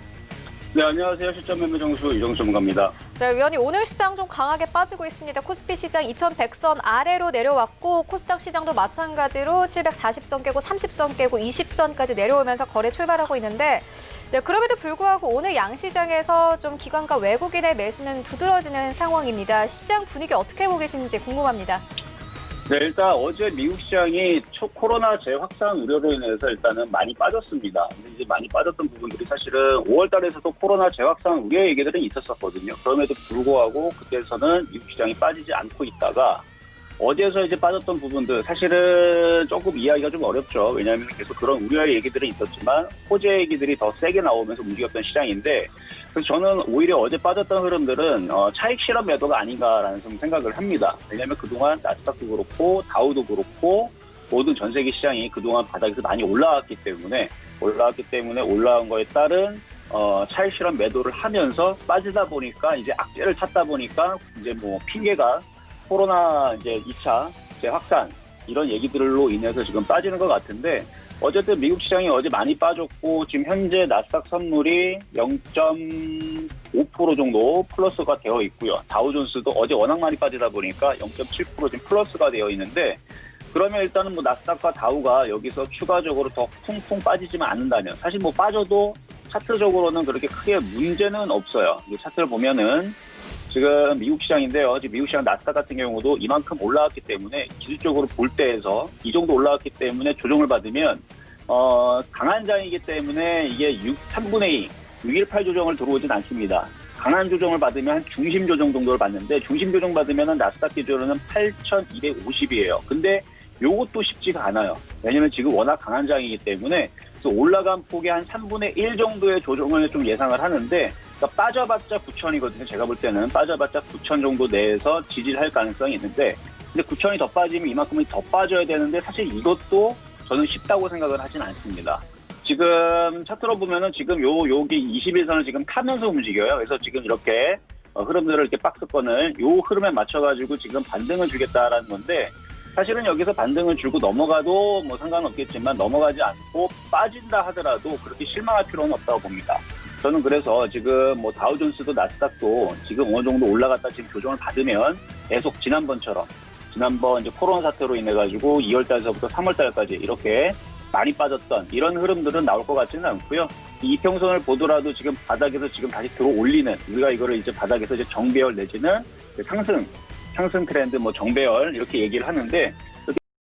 네, 안녕하세요. 실전 매매 정수 이정수 전문가입니다. 네, 위원님 오늘 시장 좀 강하게 빠지고 있습니다. 코스피 시장 2100선 아래로 내려왔고 코스닥 시장도 마찬가지로 740선 깨고 30선 깨고 20선까지 내려오면서 거래 출발하고 있는데 네, 그럼에도 불구하고 오늘 양시장에서 좀 기관과 외국인의 매수는 두드러지는 상황입니다. 시장 분위기 어떻게 보고 계시는지 궁금합니다. 네, 일단 어제 미국 시장이 코로나 재확산 우려로 인해서 일단은 많이 빠졌습니다. 근데 이제 많이 빠졌던 부분들이 사실은 5월 달에서도 코로나 재확산 우려 얘기들은 있었었거든요. 그럼에도 불구하고 그때서는 미국 시장이 빠지지 않고 있다가 어제서 이제 빠졌던 부분들 사실은 조금 이해하기가 좀 어렵죠. 왜냐하면 계속 그런 우려의 얘기들은 있었지만 호재 얘기들이 더 세게 나오면서 움직였던 시장인데 그래서 저는 오히려 어제 빠졌던 흐름들은 차익 실험 매도가 아닌가라는 좀 생각을 합니다. 왜냐하면 그동안 나스닥도 그렇고 다우도 그렇고 모든 전 세계 시장이 그동안 바닥에서 많이 올라왔기 때문에 올라온 거에 따른 차익 실험 매도를 하면서 빠지다 보니까 이제 악재를 찾다 보니까 이제 핑계가 코로나 이제 2차 재확산 이런 얘기들로 인해서 지금 빠지는 것 같은데 어쨌든 미국 시장이 어제 많이 빠졌고 지금 현재 나스닥 선물이 0.5% 정도 플러스가 되어 있고요. 다우존스도 어제 워낙 많이 빠지다 보니까 0.7% 지금 플러스가 되어 있는데 그러면 일단은 나스닥과 다우가 여기서 추가적으로 더 쿵쿵 빠지지만 않는다면 사실 빠져도 차트적으로는 그렇게 크게 문제는 없어요. 이 차트를 보면은 지금 미국 시장인데요. 지금 미국 시장 나스닥 같은 경우도 이만큼 올라왔기 때문에 기술적으로 볼 때에서 이 정도 올라왔기 때문에 조정을 받으면 강한 장이기 때문에 이게 3분의 2, 618 조정을 들어오진 않습니다. 강한 조정을 받으면 한 중심 조정 정도를 받는데 중심 조정 받으면 나스닥 기준으로는 8,250이에요. 근데 요것도 쉽지가 않아요. 왜냐면 지금 워낙 강한 장이기 때문에 그래서 올라간 폭의 한 3분의 1 정도의 조정을 좀 예상을 하는데 그러니까 빠져봤자 9,000이거든요. 제가 볼 때는 빠져봤자 9,000 정도 내에서 지지할 가능성이 있는데 근데 9,000이 더 빠지면 이만큼이 더 빠져야 되는데 사실 이것도 저는 쉽다고 생각을 하진 않습니다. 지금 차트로 보면은 지금 여기 21선을 지금 타면서 움직여요. 그래서 지금 이렇게 흐름들을 이렇게 박스권을 요 흐름에 맞춰가지고 지금 반등을 주겠다라는 건데 사실은 여기서 반등을 주고 넘어가도 뭐 상관없겠지만 넘어가지 않고 빠진다 하더라도 그렇게 실망할 필요는 없다고 봅니다. 저는 그래서 지금 뭐 다우존스도 나스닥도 지금 어느 정도 올라갔다 지금 교정을 받으면 계속 지난번 이제 코로나 사태로 인해 가지고 2월 달서부터 3월 달까지 이렇게 많이 빠졌던 이런 흐름들은 나올 것 같지는 않고요. 이 이평선을 보더라도 지금 바닥에서 지금 다시 들어 올리는 우리가 이거를 이제 바닥에서 이제 정배열 내지는 상승 트렌드 뭐 정배열 이렇게 얘기를 하는데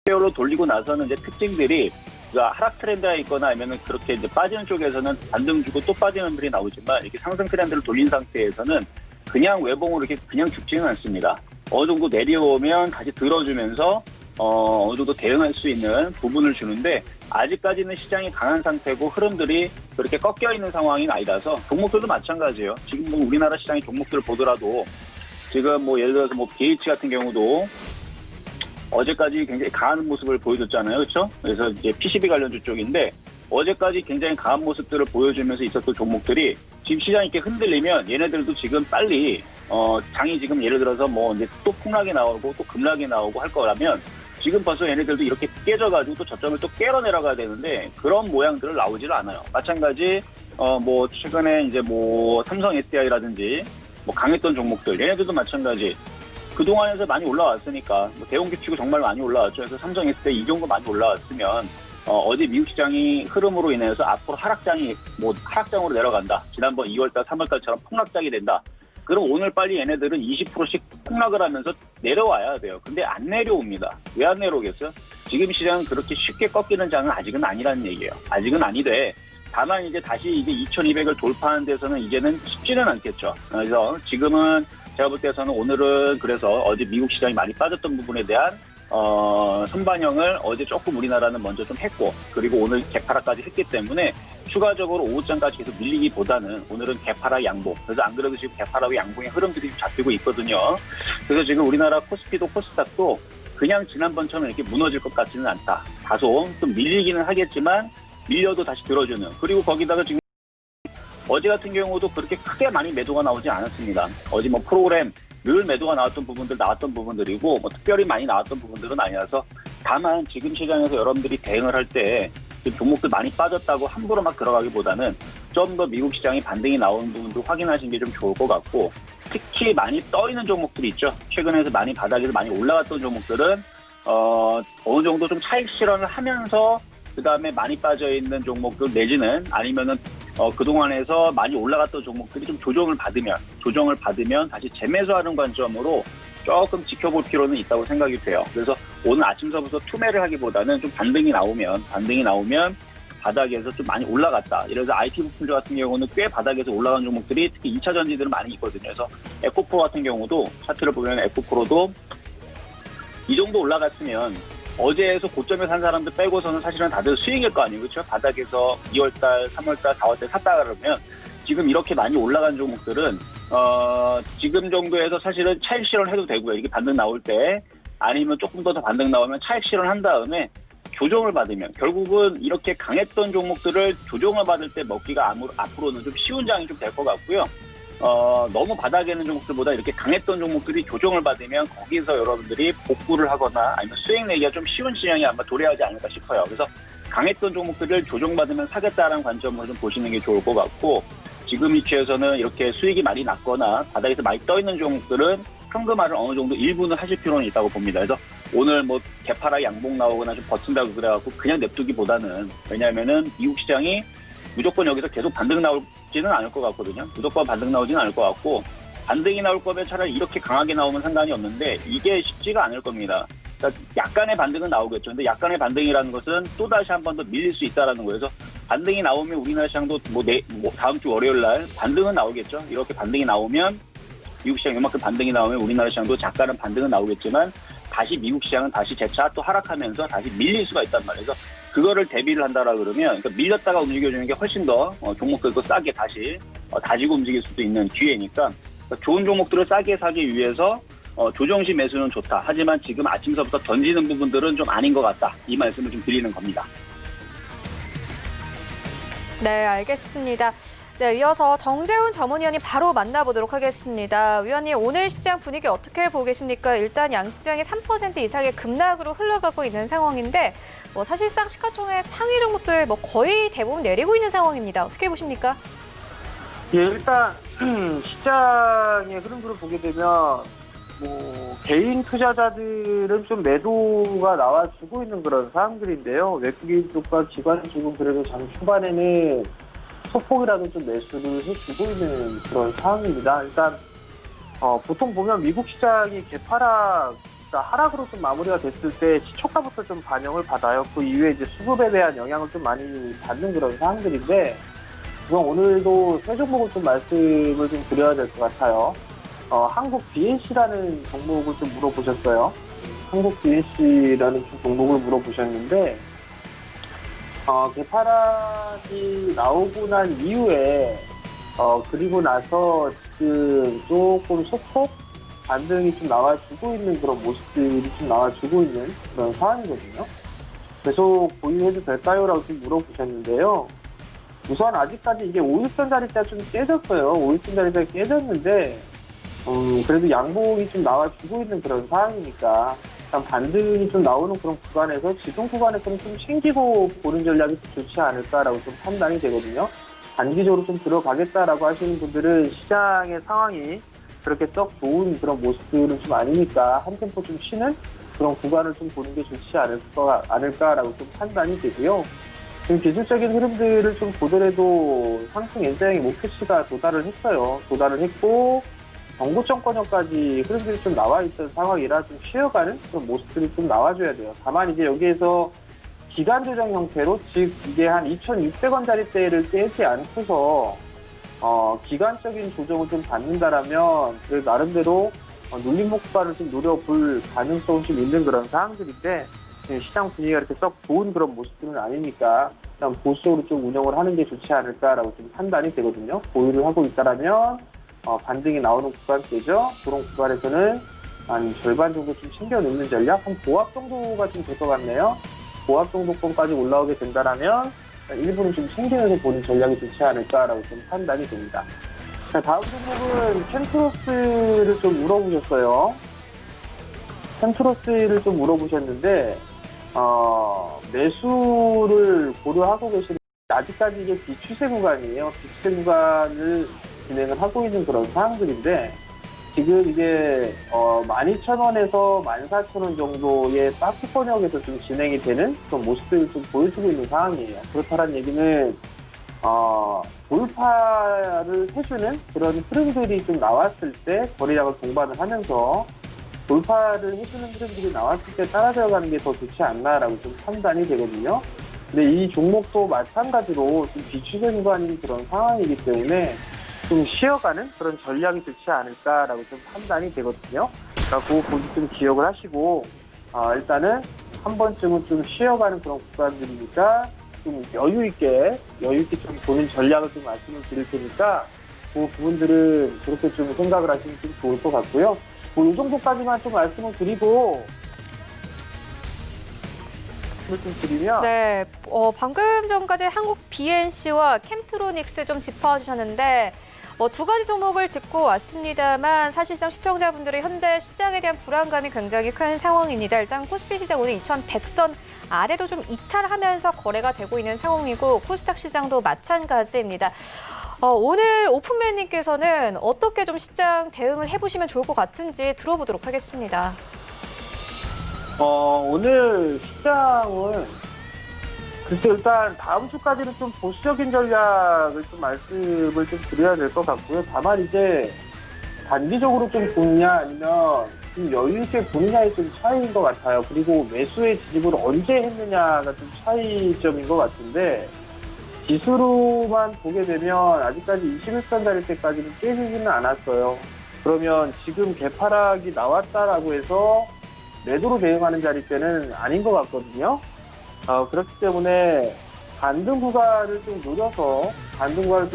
정배열로 돌리고 나서는 이제 특징들이 하락 트렌드가 있거나 아니면은 그렇게 이제 빠지는 쪽에서는 반등 주고 또 빠지는 분들이 나오지만 이렇게 상승 트렌드를 돌린 상태에서는 그냥 외봉으로 이렇게 그냥 죽지는 않습니다. 어느 정도 내려오면 다시 들어주면서 어느 정도 대응할 수 있는 부분을 주는데 아직까지는 시장이 강한 상태고 흐름들이 그렇게 꺾여 있는 상황이 아니라서 종목들도 마찬가지예요. 지금 뭐 우리나라 시장의 종목들을 보더라도 지금 뭐 예를 들어서 뭐 BH 같은 경우도 어제까지 굉장히 강한 모습을 보여줬잖아요. 그렇죠? 그래서 이제 PCB 관련주 쪽인데 어제까지 굉장히 강한 모습들을 보여주면서 있었던 종목들이 지금 시장이 이렇게 흔들리면 얘네들도 지금 빨리 장이 지금 예를 들어서 뭐 이제 또 폭락이 나오고 또 급락이 나오고 할 거라면 지금 벌써 얘네들도 이렇게 깨져가지고 또 저점을 또 깨러 내려가야 되는데 그런 모양들을 나오지를 않아요. 마찬가지 뭐 최근에 이제 뭐 삼성 SDI라든지 뭐 강했던 종목들 얘네들도 마찬가지 그동안에서 많이 올라왔으니까 뭐 대형 규칙이 정말 많이 올라왔죠. 그래서 삼성 SDI 이 정도 많이 올라왔으면 어제 미국 시장이 흐름으로 인해서 앞으로 하락장으로 내려간다. 지난번 2월달 3월달처럼 폭락장이 된다. 그럼 오늘 빨리 얘네들은 20%씩 폭락을 하면서 내려와야 돼요. 근데 안 내려옵니다. 왜 안 내려오겠어요? 지금 시장은 그렇게 쉽게 꺾이는 장은 아직은 아니라는 얘기예요. 아직은 아니되 다만 이제 다시 이제 2200을 돌파하는 데서는 이제는 쉽지는 않겠죠. 그래서 지금은 제가 볼 때에서는 오늘은 그래서 어제 미국 시장이 많이 빠졌던 부분에 대한 선반영을 어제 조금 우리나라는 먼저 좀 했고 그리고 오늘 개파락까지 했기 때문에 추가적으로 오후장까지 계속 밀리기보다는 오늘은 개파락 양봉. 그래서 안 그래도 지금 개파락 양봉의 흐름들이 잡히고 있거든요. 그래서 지금 우리나라 코스피도 코스닥도 그냥 지난번처럼 이렇게 무너질 것 같지는 않다. 다소 좀 밀리기는 하겠지만 밀려도 다시 들어주는. 그리고 거기다가 지금 어제 같은 경우도 그렇게 크게 많이 매도가 나오지 않았습니다. 어제 뭐 프로그램 늘 매도가 나왔던 부분들이고 뭐 특별히 많이 나왔던 부분들은 아니라서 다만 지금 시장에서 여러분들이 대응을 할 때 종목들 많이 빠졌다고 함부로 막 들어가기보다는 좀 더 미국 시장이 반등이 나오는 부분도 확인하시는 게 좀 좋을 것 같고 특히 많이 떠있는 종목들이 있죠. 최근에서 많이 바닥에서 많이 올라갔던 종목들은 어느 정도 좀 차익 실현을 하면서 그 다음에 많이 빠져있는 종목들 내지는 아니면은 그동안에서 많이 올라갔던 종목들이 좀 조정을 받으면 다시 재매수하는 관점으로 조금 지켜볼 필요는 있다고 생각이 돼요. 그래서 오늘 아침서부터 투매를 하기보다는 좀 반등이 나오면 바닥에서 좀 많이 올라갔다. 이래서 IT 부품주 같은 경우는 꽤 바닥에서 올라간 종목들이 특히 2차 전지들은 많이 있거든요. 그래서 에코프로 같은 경우도 차트를 보면 에코프로도 이 정도 올라갔으면 어제에서 고점에 산 사람들 빼고서는 사실은 다들 수익일 거 아니에요. 그렇죠? 바닥에서 2월달, 3월달, 4월달 샀다 그러면 지금 이렇게 많이 올라간 종목들은 지금 정도에서 사실은 차익 실현해도 되고요. 이게 반등 나올 때 아니면 조금 더 반등 나오면 차익 실현한 다음에 조정을 받으면 결국은 이렇게 강했던 종목들을 조정을 받을 때 먹기가 앞으로는 좀 쉬운 장이 좀 될 것 같고요. 너무 바닥에 있는 종목들보다 이렇게 강했던 종목들이 조정을 받으면 거기서 여러분들이 복구를 하거나 아니면 수익 내기가 좀 쉬운 시장이 아마 도래하지 않을까 싶어요. 그래서 강했던 종목들을 조정받으면 사겠다라는 관점으로 좀 보시는 게 좋을 것 같고 지금 위치에서는 이렇게 수익이 많이 났거나 바닥에서 많이 떠있는 종목들은 현금화를 어느 정도 일부는 하실 필요는 있다고 봅니다. 그래서 오늘 뭐 개파락 양봉 나오거나 좀 버틴다고 그래갖고 그냥 냅두기보다는 왜냐하면은 미국 시장이 무조건 여기서 계속 반등 나올지는 않을 것 같거든요. 무조건 반등 나오지는 않을 것 같고 반등이 나올 거면 차라리 이렇게 강하게 나오면 상관이 없는데 이게 쉽지가 않을 겁니다. 그러니까 약간의 반등은 나오겠죠. 근데 약간의 반등이라는 것은 또 다시 한 번 더 밀릴 수 있다라는 거예요. 그래서 반등이 나오면 우리나라 시장도 다음 주 월요일 날 반등은 나오겠죠. 이렇게 반등이 나오면 미국 시장 이만큼 반등이 나오면 우리나라 시장도 작가는 반등은 나오겠지만 다시 미국 시장은 다시 재차 또 하락하면서 다시 밀릴 수가 있단 말이에요. 그래서 그거를 대비를 한다라 그러면 그러니까 밀렸다가 움직여주는 게 훨씬 더 종목들도 싸게 다시 다지고 움직일 수도 있는 기회니까 그러니까 좋은 종목들을 싸게 사기 위해서 조정시 매수는 좋다. 하지만 지금 아침서부터 던지는 부분들은 좀 아닌 것 같다. 이 말씀을 좀 드리는 겁니다. 네, 알겠습니다. 네, 이어서 정재훈 전문위원님 바로 만나보도록 하겠습니다. 위원님, 오늘 시장 분위기 어떻게 보고 계십니까? 일단 양시장이 3% 이상의 급락으로 흘러가고 있는 상황인데 사실상 시가총액 상위 종목들 거의 대부분 내리고 있는 상황입니다. 어떻게 보십니까? 예, 일단 시장의 흐름들을 보게 되면 개인 투자자들은 좀 매도가 나와주고 있는 그런 상황들인데요. 외국인 쪽과 기관 쪽은 그래도 장 초반에는 소폭이라도 좀 매수를 해주고 있는 그런 상황입니다. 일단 보통 보면 미국 시장이 개파락, 그러니까 하락으로 좀 마무리가 됐을 때 시초가부터 좀 반영을 받아요. 그 이후에 이제 수급에 대한 영향을 좀 많이 받는 그런 상황들인데, 우선 오늘도 세 종목을 좀 말씀을 좀 드려야 될 것 같아요. 한국 BNC라는 종목을 좀 물어보셨어요. 한국 BNC라는 종목을 물어보셨는데, 개파락이 나오고 난 이후에, 그리고 나서 지금 조금 소폭 반등이 좀 나와주고 있는 그런 모습들이 좀 나와주고 있는 그런 상황이거든요. 계속 보유해도 될까요? 라고 좀 물어보셨는데요. 우선 아직까지 이게 5일선 자리대가 좀 깨졌어요. 5일선 자리대가 깨졌는데, 그래도 양봉이 좀 나와주고 있는 그런 상황이니까, 일단 반등이 좀 나오는 그런 구간에서 지금 구간에서는 좀 챙기고 보는 전략이 좋지 않을까라고 좀 판단이 되거든요. 단기적으로 좀 들어가겠다라고 하시는 분들은 시장의 상황이 그렇게 썩 좋은 그런 모습들은 좀 아니니까 한 템포 좀 쉬는 그런 구간을 좀 보는 게 좋지 않을까라고 좀 판단이 되고요. 지금 기술적인 흐름들을 좀 보더라도 상승 엔장의 목표치가 도달을 했어요. 도달을 했고 정보정권역까지 흐름들이 좀 나와 있던 상황이라 좀 쉬어가는 그런 모습들이 좀 나와줘야 돼요. 다만 이제 여기에서 기간 조정 형태로, 즉 이게 한 2,600원짜리대를 깨지 않고서 기간적인 조정을 좀 받는다라면 그 나름대로 눌림 목표를 좀 노려볼 가능성이 좀 있는 그런 상황들인데, 시장 분위기가 이렇게 썩 좋은 그런 모습들은 아니니까 그냥 보수적으로 좀 운영을 하는 게 좋지 않을까라고 좀 판단이 되거든요. 보유를 하고 있다라면 반등이 나오는 구간대죠. 그런 구간에서는 한 절반 정도 좀 챙겨 놓는 전략, 한 보합 정도가 좀 될 것 같네요. 보합 정도권까지 올라오게 된다라면 일부는 좀 챙기면서 보는 전략이 좋지 않을까라고 좀 판단이 됩니다. 자, 다음 종목은 캔트로스를 좀 물어보셨어요. 캔트로스를 좀 물어보셨는데, 매수를 고려하고 계시는, 아직까지 이게 비추세 구간이에요. 비추세 구간을 진행을 하고 있는 그런 상황들인데, 지금 이게 12,000원에서 14,000원 정도의 박스권역에서 좀 진행이 되는 그런 모습들을 좀 보여주고 있는 상황이에요. 그렇다는 얘기는 돌파를 해주는 그런 흐름들이 좀 나왔을 때 거래량을 동반을 하면서 돌파를 해주는 흐름들이 나왔을 때 따라 들어가는 게 더 좋지 않나라고 좀 판단이 되거든요. 근데 이 종목도 마찬가지로 좀 비추세 구간인 그런 상황이기 때문에 좀 쉬어가는 그런 전략이 좋지 않을까라고 좀 판단이 되거든요. 그러니까 그 부분 좀 기억을 하시고, 일단은 한 번쯤은 좀 쉬어가는 그런 구간들이니까 좀 여유 있게 좀 보는 전략을 좀 말씀을 드릴 테니까 그 부분들은 그렇게 좀 생각을 하시면 좀 좋을 것 같고요. 이 정도까지만 좀 말씀을 드리고, 좀 드리면. 네, 방금 전까지 한국 BNC와 캠트로닉스 좀 짚어주셨는데, 두 가지 종목을 짚고 왔습니다만 사실상 시청자분들의 현재 시장에 대한 불안감이 굉장히 큰 상황입니다. 일단 코스피 시장 오늘 2,100선 아래로 좀 이탈하면서 거래가 되고 있는 상황이고 코스닥 시장도 마찬가지입니다. 오늘 오픈맨님께서는 어떻게 좀 시장 대응을 해보시면 좋을 것 같은지 들어보도록 하겠습니다. 오늘 시장은 글쎄 일단 다음 주까지는 좀 보수적인 전략을 좀 말씀을 좀 드려야 될 것 같고요. 다만 이제 단기적으로 좀 보느냐 아니면 좀 여유 있게 보느냐의 좀 차이인 것 같아요. 그리고 매수의 지집을 언제 했느냐가 좀 차이점인 것 같은데, 지수로만 보게 되면 아직까지 21선 자리 때까지는 깨지지는 않았어요. 그러면 지금 개파락이 나왔다라고 해서 매도로 대응하는 자리 때는 아닌 것 같거든요. 그렇기 때문에 반등 구간을 좀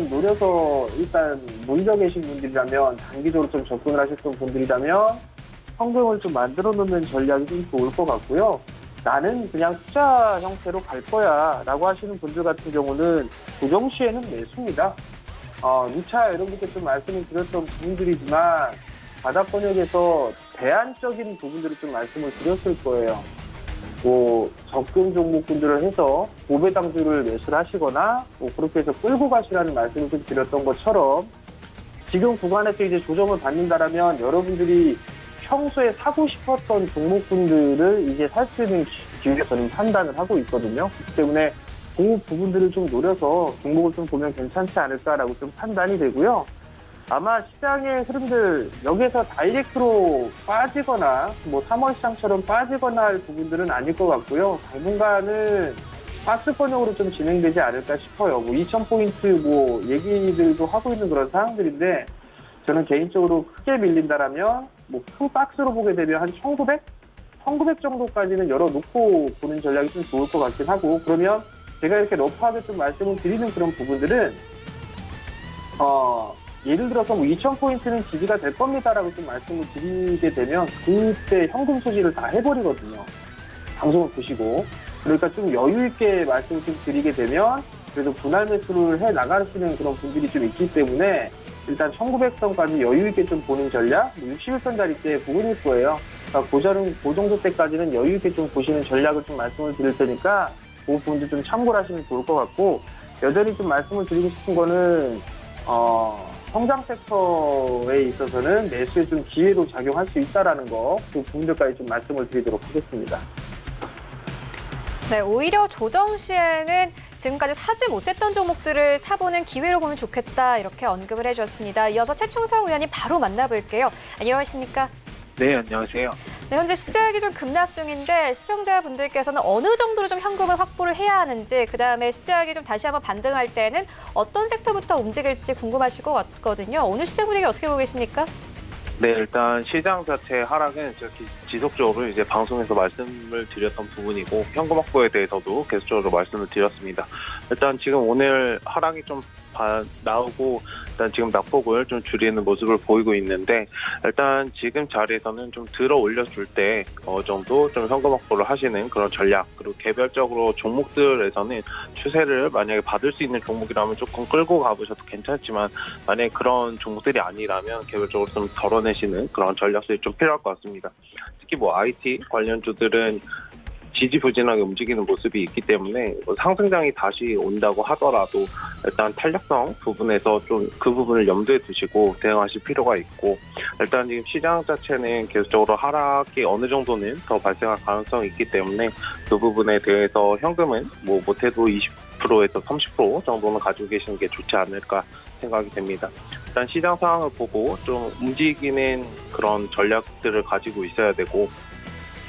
노려서 일단 모이려 계신 분들이라면, 단기적으로 좀 접근을 하셨던 분들이라면 현금을 좀 만들어 놓는 전략이 좀 좋을 것 같고요. 나는 그냥 투자 형태로 갈 거야 라고 하시는 분들 같은 경우는 조정 시에는 매수입니다. 누차 여러분께 좀 말씀을 드렸던 부분들이지만 바닥권역에서 대안적인 부분들을 좀 말씀을 드렸을 거예요. 뭐 적금 종목군들을 해서 고배당주를 매수를 하시거나 뭐 그렇게 해서 끌고 가시라는 말씀을 좀 드렸던 것처럼 지금 구간에서 이제 조정을 받는다라면 여러분들이 평소에 사고 싶었던 종목군들을 이제 살 수 있는 기회를 저는 판단을 하고 있거든요. 그렇기 때문에 그 부분들을 좀 노려서 종목을 좀 보면 괜찮지 않을까라고 좀 판단이 되고요. 아마 시장의 흐름들 여기에서 다이렉트로 빠지거나 뭐 3월 시장처럼 빠지거나 할 부분들은 아닐 것 같고요. 당분간은 박스권역으로 좀 진행되지 않을까 싶어요. 뭐 2,000포인트 뭐 얘기들도 하고 있는 그런 상황들인데 저는 개인적으로 크게 밀린다라면 뭐 큰 박스로 보게 되면 한 1,900? 1,900 정도까지는 열어놓고 보는 전략이 좀 좋을 것 같긴 하고 그러면 제가 이렇게 러프하게 좀 말씀을 드리는 그런 부분들은 예를 들어서 뭐 2,000포인트는 지지가 될 겁니다라고 좀 말씀을 드리게 되면 그때 현금 소지를 다 해버리거든요. 방송을 보시고. 그러니까 좀 여유 있게 말씀을 좀 드리게 되면 그래도 분할 매수를 해 나가시는 그런 분들이 좀 있기 때문에 일단 1900선까지 여유 있게 좀 보는 전략, 61선짜리 때 부분일 거예요. 그러니까 그 정도 때까지는 여유 있게 좀 보시는 전략을 좀 말씀을 드릴 테니까 그 부분도 좀 참고를 하시면 좋을 것 같고 여전히 좀 말씀을 드리고 싶은 거는 성장 섹터에 있어서는 매수에 좀 기회로 작용할 수 있다라는 거, 그 부분들까지 좀 말씀을 드리도록 하겠습니다. 네, 오히려 조정 시에는 지금까지 사지 못했던 종목들을 사보는 기회로 보면 좋겠다 이렇게 언급을 해주셨습니다. 이어서 최충성 의원님 바로 만나볼게요. 안녕하십니까? 네, 안녕하세요. 네, 현재 시장이 좀 급락 중인데 시청자분들께서는 어느 정도로 좀 현금을 확보를 해야 하는지 그다음에 시장이 좀 다시 한번 반등할 때는 어떤 섹터부터 움직일지 궁금하실 것 같거든요. 오늘 시장 분위기 어떻게 보고 계십니까? 네, 일단 시장 자체 하락은 지속적으로 이제 방송에서 말씀을 드렸던 부분이고 현금 확보에 대해서도 계속적으로 말씀을 드렸습니다. 일단 지금 오늘 하락이 좀 나오고 일단 지금 낙폭을 좀 줄이는 모습을 보이고 있는데 일단 지금 자리에서는 좀 들어 올려줄 때 어느 정도 좀 현금 확보를 하시는 그런 전략 그리고 개별적으로 종목들에서는 추세를 만약에 받을 수 있는 종목이라면 조금 끌고 가보셔도 괜찮지만 만약에 그런 종목들이 아니라면 개별적으로 좀 덜어내시는 그런 전략들이 좀 필요할 것 같습니다. 특히 뭐 IT 관련주들은 지지부진하게 움직이는 모습이 있기 때문에 상승장이 다시 온다고 하더라도 일단 탄력성 부분에서 좀 그 부분을 염두에 두시고 대응하실 필요가 있고 일단 지금 시장 자체는 계속적으로 하락이 어느 정도는 더 발생할 가능성이 있기 때문에 그 부분에 대해서 현금은 뭐 못해도 20%에서 30% 정도는 가지고 계시는 게 좋지 않을까 생각이 됩니다. 일단 시장 상황을 보고 좀 움직이는 그런 전략들을 가지고 있어야 되고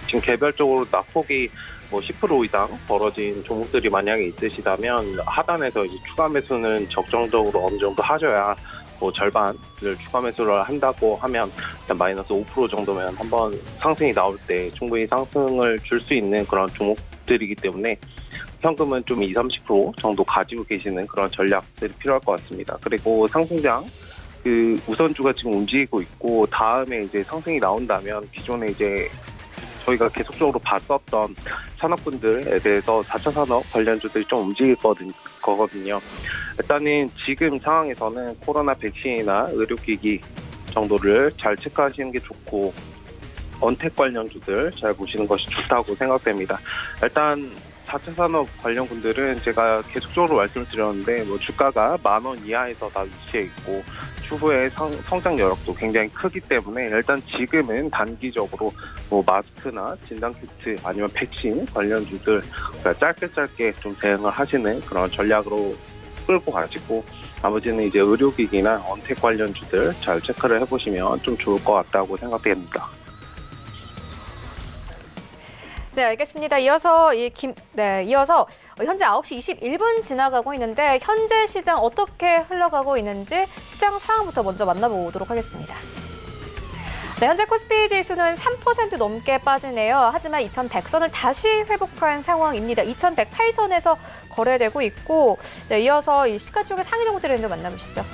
지금 개별적으로 낙폭이 뭐 10% 이상 벌어진 종목들이 만약에 있으시다면 하단에서 이제 추가 매수는 적정적으로 어느 정도 하셔야 뭐 절반을 추가 매수를 한다고 하면 일단 마이너스 5% 정도면 한번 상승이 나올 때 충분히 상승을 줄 수 있는 그런 종목들이기 때문에 현금은 좀 20-30% 정도 가지고 계시는 그런 전략들이 필요할 것 같습니다. 그리고 상승장 그 우선주가 지금 움직이고 있고 다음에 이제 상승이 나온다면 기존에 이제 저희가 계속적으로 봤었던 산업군들에 대해서 4차 산업 관련주들이 좀 움직일 거거든요. 일단은 지금 상황에서는 코로나 백신이나 의료기기 정도를 잘 체크하시는 게 좋고 언택 관련주들 잘 보시는 것이 좋다고 생각됩니다. 일단 4차 산업 관련군들은 제가 계속적으로 말씀을 드렸는데 뭐 주가가 10,000원 이하에서 다 위치해 있고 추후에 성장 여력도 굉장히 크기 때문에 일단 지금은 단기적으로 뭐 마스크나 진단키트 아니면 백신 관련주들 그러니까 짧게 좀 대응을 하시는 그런 전략으로 끌고 가시고 나머지는 이제 의료기기나 언택 관련주들 잘 체크를 해보시면 좀 좋을 것 같다고 생각됩니다. 네, 알겠습니다. 이어서 현재 9시 21분 지나가고 있는데 현재 시장 어떻게 흘러가고 있는지 시장 상황부터 먼저 만나보도록 하겠습니다. 네, 현재 코스피 지수는 3% 넘게 빠지네요. 하지만 2100선을 다시 회복한 상황입니다. 2108선에서 거래되고 있고 네, 이어서 이 시가 쪽의 상위 종목들을 좀 만나보시죠.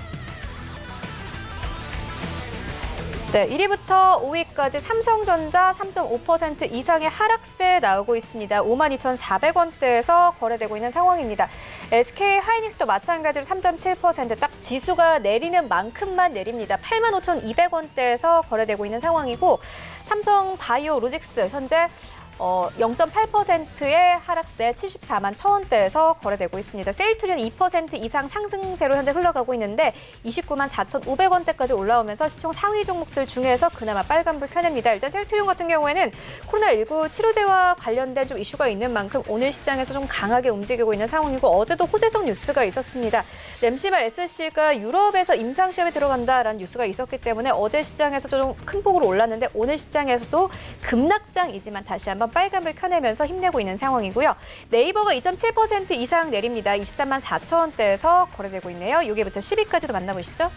네, 1위부터 5위까지 삼성전자 3.5% 이상의 하락세 나오고 있습니다. 52,400원대에서 거래되고 있는 상황입니다. SK 하이닉스도 마찬가지로 3.7%, 딱 지수가 내리는 만큼만 내립니다. 85,200원대에서 거래되고 있는 상황이고, 삼성 바이오 로직스 현재 0.8%의 하락세 74만 1,000원대에서 거래되고 있습니다. 세일트리는 2% 이상 상승세로 현재 흘러가고 있는데 29만 4,500원대까지 올라오면서 시총 상위 종목들 중에서 그나마 빨간불 켜냅니다. 일단 세일트리온 같은 경우에는 코로나19 치료제와 관련된 좀 이슈가 있는 만큼 오늘 시장에서 좀 강하게 움직이고 있는 상황이고, 어제도 호재성 뉴스가 있었습니다. 램시발 SC가 유럽에서 임상시험에 들어간다라는 뉴스가 있었기 때문에 어제 시장에서도 좀 큰 폭으로 올랐는데 오늘 시장에서도 급락장이지만 다시 한번 빨간불 켜내면서 힘내고 있는 상황이고요. 네이버가 2.7% 이상 내립니다. 23만 4천원대에서 거래되고 있네요. 6위부터 10위까지도 만나보시죠.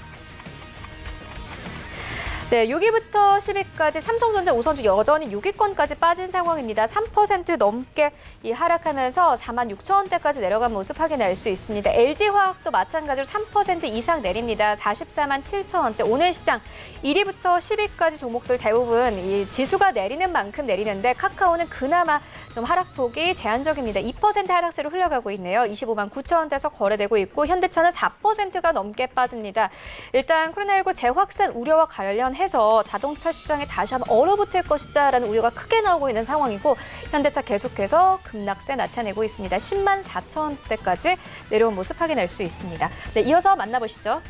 네, 6위부터 10위까지 삼성전자 우선주 여전히 6위권까지 빠진 상황입니다. 3% 넘게 하락하면서 4만 6천원대까지 내려간 모습 확인할 수 있습니다. LG화학도 마찬가지로 3% 이상 내립니다. 44만 7천원대. 오늘 시장 1위부터 10위까지 종목들 대부분 이 지수가 내리는 만큼 내리는데 카카오는 그나마 좀 하락폭이 제한적입니다. 2% 하락세로 흘러가고 있네요. 25만 9천원대에서 거래되고 있고, 현대차는 4%가 넘게 빠집니다. 일단 코로나19 재확산 우려와 관련해서 자동차 시장에 다시 한번 얼어붙을 것이다라는 우려가 크게 나오고 있는 상황이고, 현대차 계속해서 급락세 나타내고 있습니다. 10만 4천원대까지 내려온 모습 확인할 수 있습니다. 네, 이어서 만나보시죠.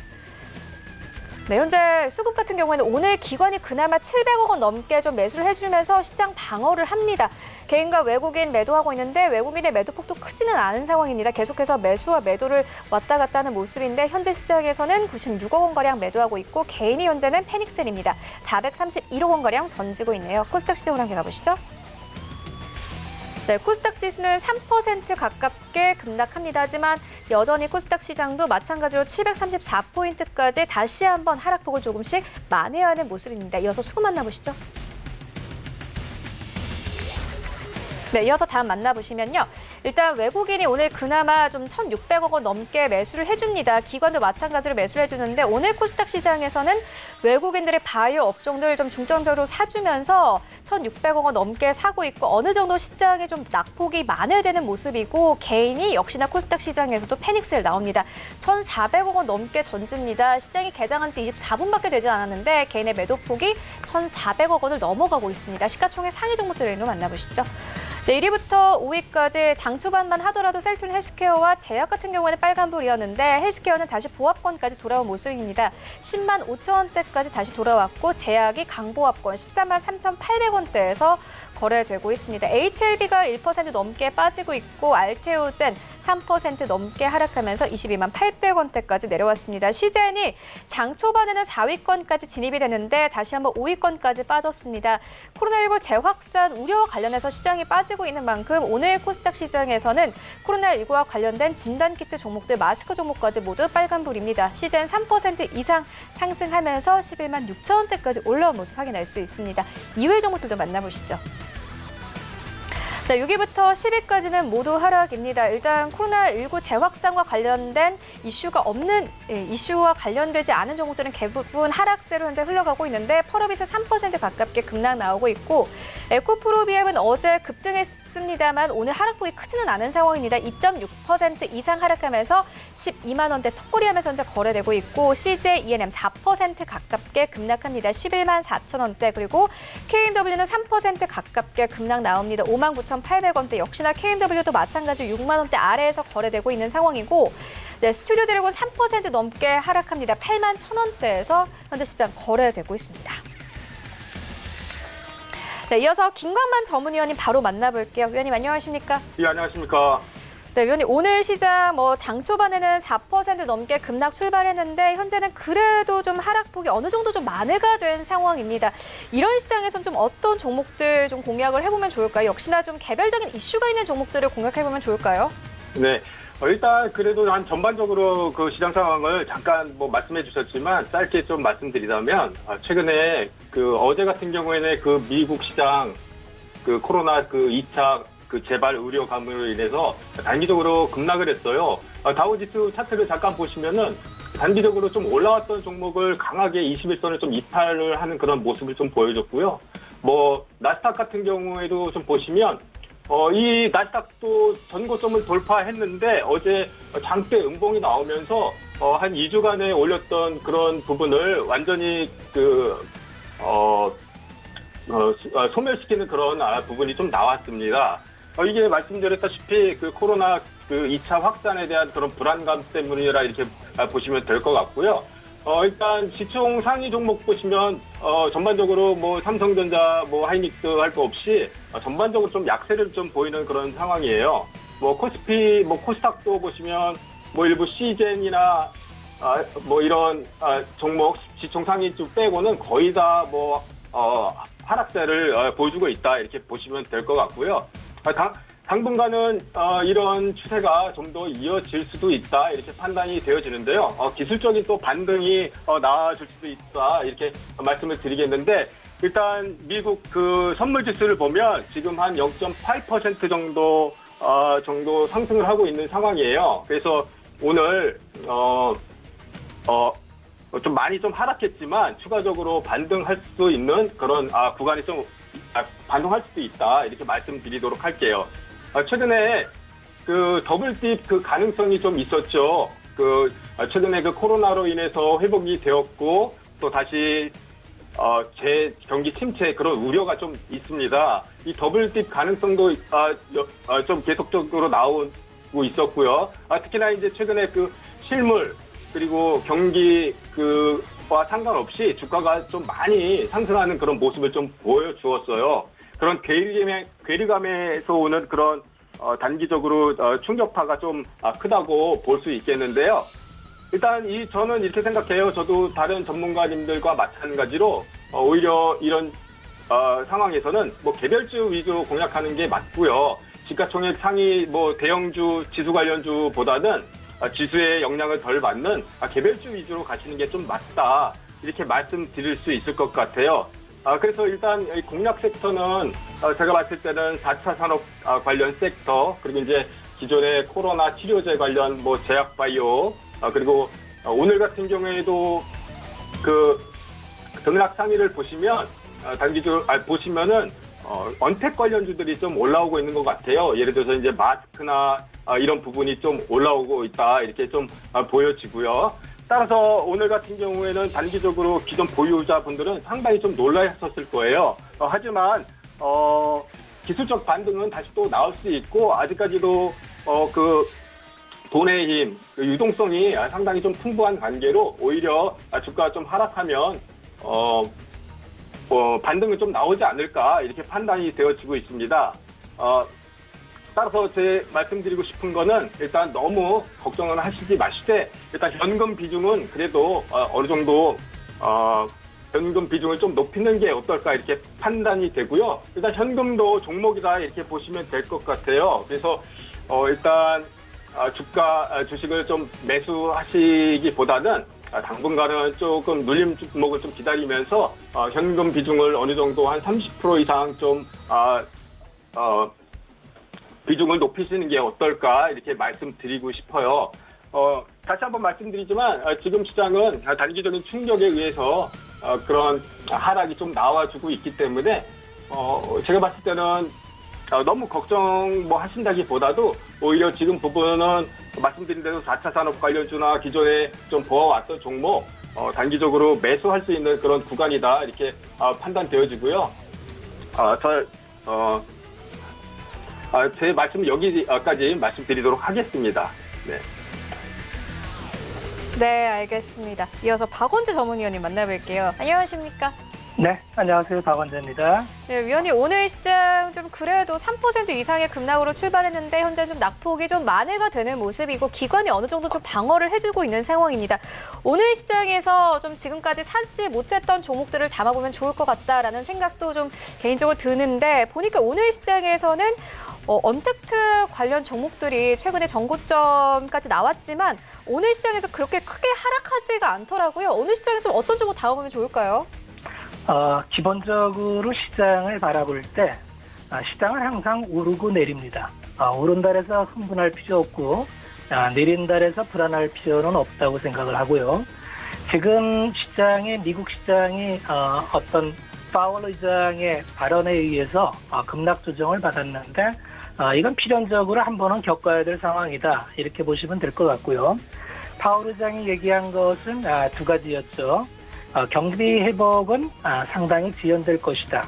네, 현재 수급 같은 경우에는 오늘 기관이 그나마 700억 원 넘게 좀 매수를 해주면서 시장 방어를 합니다. 개인과 외국인 매도하고 있는데 외국인의 매도폭도 크지는 않은 상황입니다. 계속해서 매수와 매도를 왔다 갔다 하는 모습인데 현재 시장에서는 96억 원가량 매도하고 있고, 개인이 현재는 패닉셀입니다. 431억 원가량 던지고 있네요. 코스닥 시장으로 함께 가보시죠. 네, 코스닥 지수는 3% 가깝게 급락합니다. 하지만 여전히 코스닥 시장도 마찬가지로 734포인트까지 다시 한번 하락폭을 조금씩 만회하는 모습입니다. 이어서 수급 만나보시죠. 네, 이어서 다음 만나보시면요. 일단 외국인이 오늘 그나마 좀 1,600억 원 넘게 매수를 해줍니다. 기관도 마찬가지로 매수를 해주는데 오늘 코스닥 시장에서는 외국인들의 바이오 업종들 좀 중점적으로 사주면서 1,600억 원 넘게 사고 있고, 어느 정도 시장에 좀 낙폭이 만회되는 모습이고, 개인이 역시나 코스닥 시장에서도 패닉셀 나옵니다. 1,400억 원 넘게 던집니다. 시장이 개장한 지 24분밖에 되지 않았는데 개인의 매도폭이 1,400억 원을 넘어가고 있습니다. 시가총액 상위 종목들을 만나보시죠. 네, 1위부터 5위까지 장 초반만 하더라도 셀툰 헬스케어와 제약 같은 경우에는 빨간불이었는데 헬스케어는 다시 보합권까지 돌아온 모습입니다. 10만 5천원대까지 다시 돌아왔고, 제약이 강보합권 14만 3,800원대에서 거래되고 있습니다. HLB가 1% 넘게 빠지고 있고, 알테오젠 3% 넘게 하락하면서 22만 800원대까지 내려왔습니다. 시젠이 장 초반에는 4위권까지 진입이 되는데 다시 한번 5위권까지 빠졌습니다. 코로나19 재확산 우려와 관련해서 시장이 빠지고 있는 만큼 오늘 코스닥 시장에서는 코로나19와 관련된 진단키트 종목들, 마스크 종목까지 모두 빨간불입니다. 시젠 3% 이상 상승하면서 11만 6천원대까지 올라온 모습 확인할 수 있습니다. 이외 종목들도 만나보시죠. 네, 6위부터 10위까지는 모두 하락입니다. 일단 코로나19 재확산과 관련된 이슈가 없는, 이슈와 관련되지 않은 종목들은 대부분 하락세로 현재 흘러가고 있는데, 펄어비스 3% 가깝게 급락 나오고 있고, 에코프로비엠은 어제 급등했습니다만 오늘 하락폭이 크지는 않은 상황입니다. 2.6% 이상 하락하면서 12만 원대 턱걸이하면서 현재 거래되고 있고, CJ-ENM 4% 가깝게 급락합니다. 11만 4천 원대. 그리고 KMW는 3% 가깝게 급락 나옵니다. 5만 9,800원대. 역시나 KMW도 마찬가지로 6만 원대 아래에서 거래되고 있는 상황이고, 네, 스튜디오 드래곤 3% 넘게 하락합니다. 8만 1,000원대에서 현재 시장 거래되고 있습니다. 네, 이어서 김광만 전문위원님 바로 만나볼게요. 위원님 안녕하십니까? 예, 안녕하십니까. 네, 위원님 오늘 시장 장 초반에는 4% 넘게 급락 출발했는데 현재는 그래도 좀 하락폭이 어느 정도 좀 만회가 된 상황입니다. 이런 시장에서는 좀 어떤 종목들 좀 공략을 해보면 좋을까요? 역시나 좀 개별적인 이슈가 있는 종목들을 공략해보면 좋을까요? 네. 일단 그래도 한 전반적으로 그 시장 상황을 잠깐 말씀해 주셨지만 짧게 좀 말씀드리자면, 최근에 어제 같은 경우에는 미국 시장 코로나 2차 재발 우려감으로 인해서 단기적으로 급락을 했어요. 다우지수 차트를 잠깐 보시면은 단기적으로 좀 올라왔던 종목을 강하게 21선을 좀 이탈을 하는 그런 모습을 좀 보여줬고요. 나스닥 같은 경우에도 좀 보시면 이 나스닥도 전고점을 돌파했는데 어제 장대 음봉이 나오면서 한 2주간에 올렸던 그런 부분을 완전히 소멸시키는 그런 부분이 좀 나왔습니다. 이게 말씀드렸다시피 그 코로나 그 2차 확산에 대한 그런 불안감 때문이라 이렇게 보시면 될 것 같고요. 일단 시총 상위 종목 보시면 전반적으로 뭐 삼성전자, 뭐 하이닉스 할 거 없이 전반적으로 좀 약세를 좀 보이는 그런 상황이에요. 뭐 코스피, 뭐 코스닥도 보시면 뭐 일부 시젠이나 뭐 이런 종목 시총 상위 쪽 빼고는 거의 다 뭐 하락세를 보여주고 있다 이렇게 보시면 될 것 같고요. 당분간은 이런 추세가 좀 더 이어질 수도 있다 이렇게 판단이 되어지는데요. 기술적인 또 반등이 나아질 수도 있다 이렇게 말씀을 드리겠는데 일단 미국 그 선물 지수를 보면 지금 한 0.8% 정도 상승을 하고 있는 상황이에요. 그래서 오늘 좀 많이 좀 하락했지만 추가적으로 반등할 수 있는 그런 구간이 좀 반등할 수도 있다 이렇게 말씀드리도록 할게요. 최근에 그 더블딥 그 가능성이 좀 있었죠. 최근에 그 코로나로 인해서 회복이 되었고 또 다시 경기 침체 그런 우려가 좀 있습니다. 이 더블딥 가능성도 좀 계속적으로 나오고 있었고요. 특히나 이제 최근에 그 실물 그리고 경기 와 상관없이 주가가 좀 많이 상승하는 그런 모습을 좀 보여주었어요. 그런 괴리감에서 오는 그런 단기적으로 충격파가 좀 크다고 볼 수 있겠는데요. 일단 저는 이렇게 생각해요. 저도 다른 전문가님들과 마찬가지로 오히려 이런 상황에서는 뭐 개별주 위주로 공략하는 게 맞고요. 시가총액 상위 뭐 대형주 지수 관련주보다는 지수의 영향을 덜 받는 개별주 위주로 가시는 게 좀 맞다 이렇게 말씀드릴 수 있을 것 같아요. 그래서 일단 공략 섹터는 제가 봤을 때는 4차 산업 관련 섹터 그리고 이제 기존의 코로나 치료제 관련 뭐 제약바이오 그리고 오늘 같은 경우에도 그 등락 상위를 보시면 보시면은 언택 관련주들이 좀 올라오고 있는 것 같아요. 예를 들어서 이제 마스크나 이런 부분이 좀 올라오고 있다 이렇게 좀 보여지고요. 따라서 오늘 같은 경우에는 단기적으로 기존 보유자분들은 상당히 좀 놀라셨을 거예요. 하지만 기술적 반등은 다시 또 나올 수 있고 아직까지도 그 돈의 힘, 그 유동성이 상당히 좀 풍부한 관계로 오히려 주가가 좀 하락하면 반등은 좀 나오지 않을까 이렇게 판단이 되어지고 있습니다. 따라서 제 말씀드리고 싶은 거는 일단 너무 걱정은 하시지 마시되 일단 현금 비중은 그래도 어느 정도 현금 비중을 좀 높이는 게 어떨까 이렇게 판단이 되고요. 일단 현금도 종목이다 이렇게 보시면 될 것 같아요. 그래서 일단 주식을 좀 매수하시기보다는 당분간은 조금 눌림 종목을 좀 기다리면서 현금 비중을 어느 정도 한 30% 이상 좀 비중을 높이시는 게 어떨까 이렇게 말씀드리고 싶어요. 다시 한번 말씀드리지만 지금 시장은 단기적인 충격에 의해서 그런 하락이 좀 나와주고 있기 때문에 제가 봤을 때는 너무 걱정 뭐 하신다기보다도 오히려 지금 부분은 말씀드린 대로 4차 산업 관련주나 기존에 좀 보아왔던 종목 단기적으로 매수할 수 있는 그런 구간이다 이렇게 판단되어지고요. 제 말씀은 여기까지 말씀드리도록 하겠습니다. 네. 네, 알겠습니다. 이어서 박원재 전문위원님 만나볼게요. 안녕하십니까? 네, 안녕하세요. 박원재입니다. 네, 위원님 오늘 시장 좀 그래도 3% 이상의 급락으로 출발했는데 현재 좀 낙폭이 좀 만회가 되는 모습이고 기관이 어느 정도 좀 방어를 해주고 있는 상황입니다. 오늘 시장에서 좀 지금까지 사지 못했던 종목들을 담아보면 좋을 것 같다라는 생각도 좀 개인적으로 드는데 보니까 오늘 시장에서는 언택트 관련 종목들이 최근에 전고점까지 나왔지만 오늘 시장에서 그렇게 크게 하락하지가 않더라고요. 오늘 시장에서 어떤 종목 담아보면 좋을까요? 기본적으로 시장을 바라볼 때 시장은 항상 오르고 내립니다. 오른다 해서 흥분할 필요 없고 내린다 해서 불안할 필요는 없다고 생각을 하고요. 지금 미국 시장이 어떤 파월 의장의 발언에 의해서 급락 조정을 받았는데 이건 필연적으로 한 번은 겪어야 될 상황이다. 이렇게 보시면 될 것 같고요. 파월 의장이 얘기한 것은 두 가지였죠. 경기 회복은 상당히 지연될 것이다.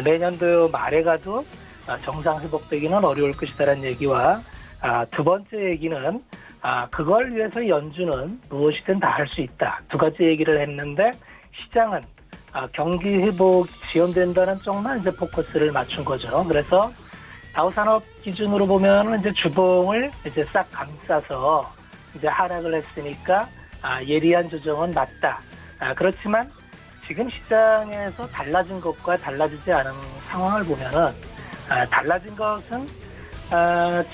내년도 말에 가도 정상 회복되기는 어려울 것이다라는 얘기와 두 번째 얘기는 그걸 위해서 연준은 무엇이든 다 할 수 있다. 두 가지 얘기를 했는데 시장은 경기 회복 지연된다는 쪽만 이제 포커스를 맞춘 거죠. 그래서 다우산업 기준으로 보면 이제 주봉을 이제 싹 감싸서 이제 하락을 했으니까 예리한 조정은 맞다. 그렇지만 지금 시장에서 달라진 것과 달라지지 않은 상황을 보면은 달라진 것은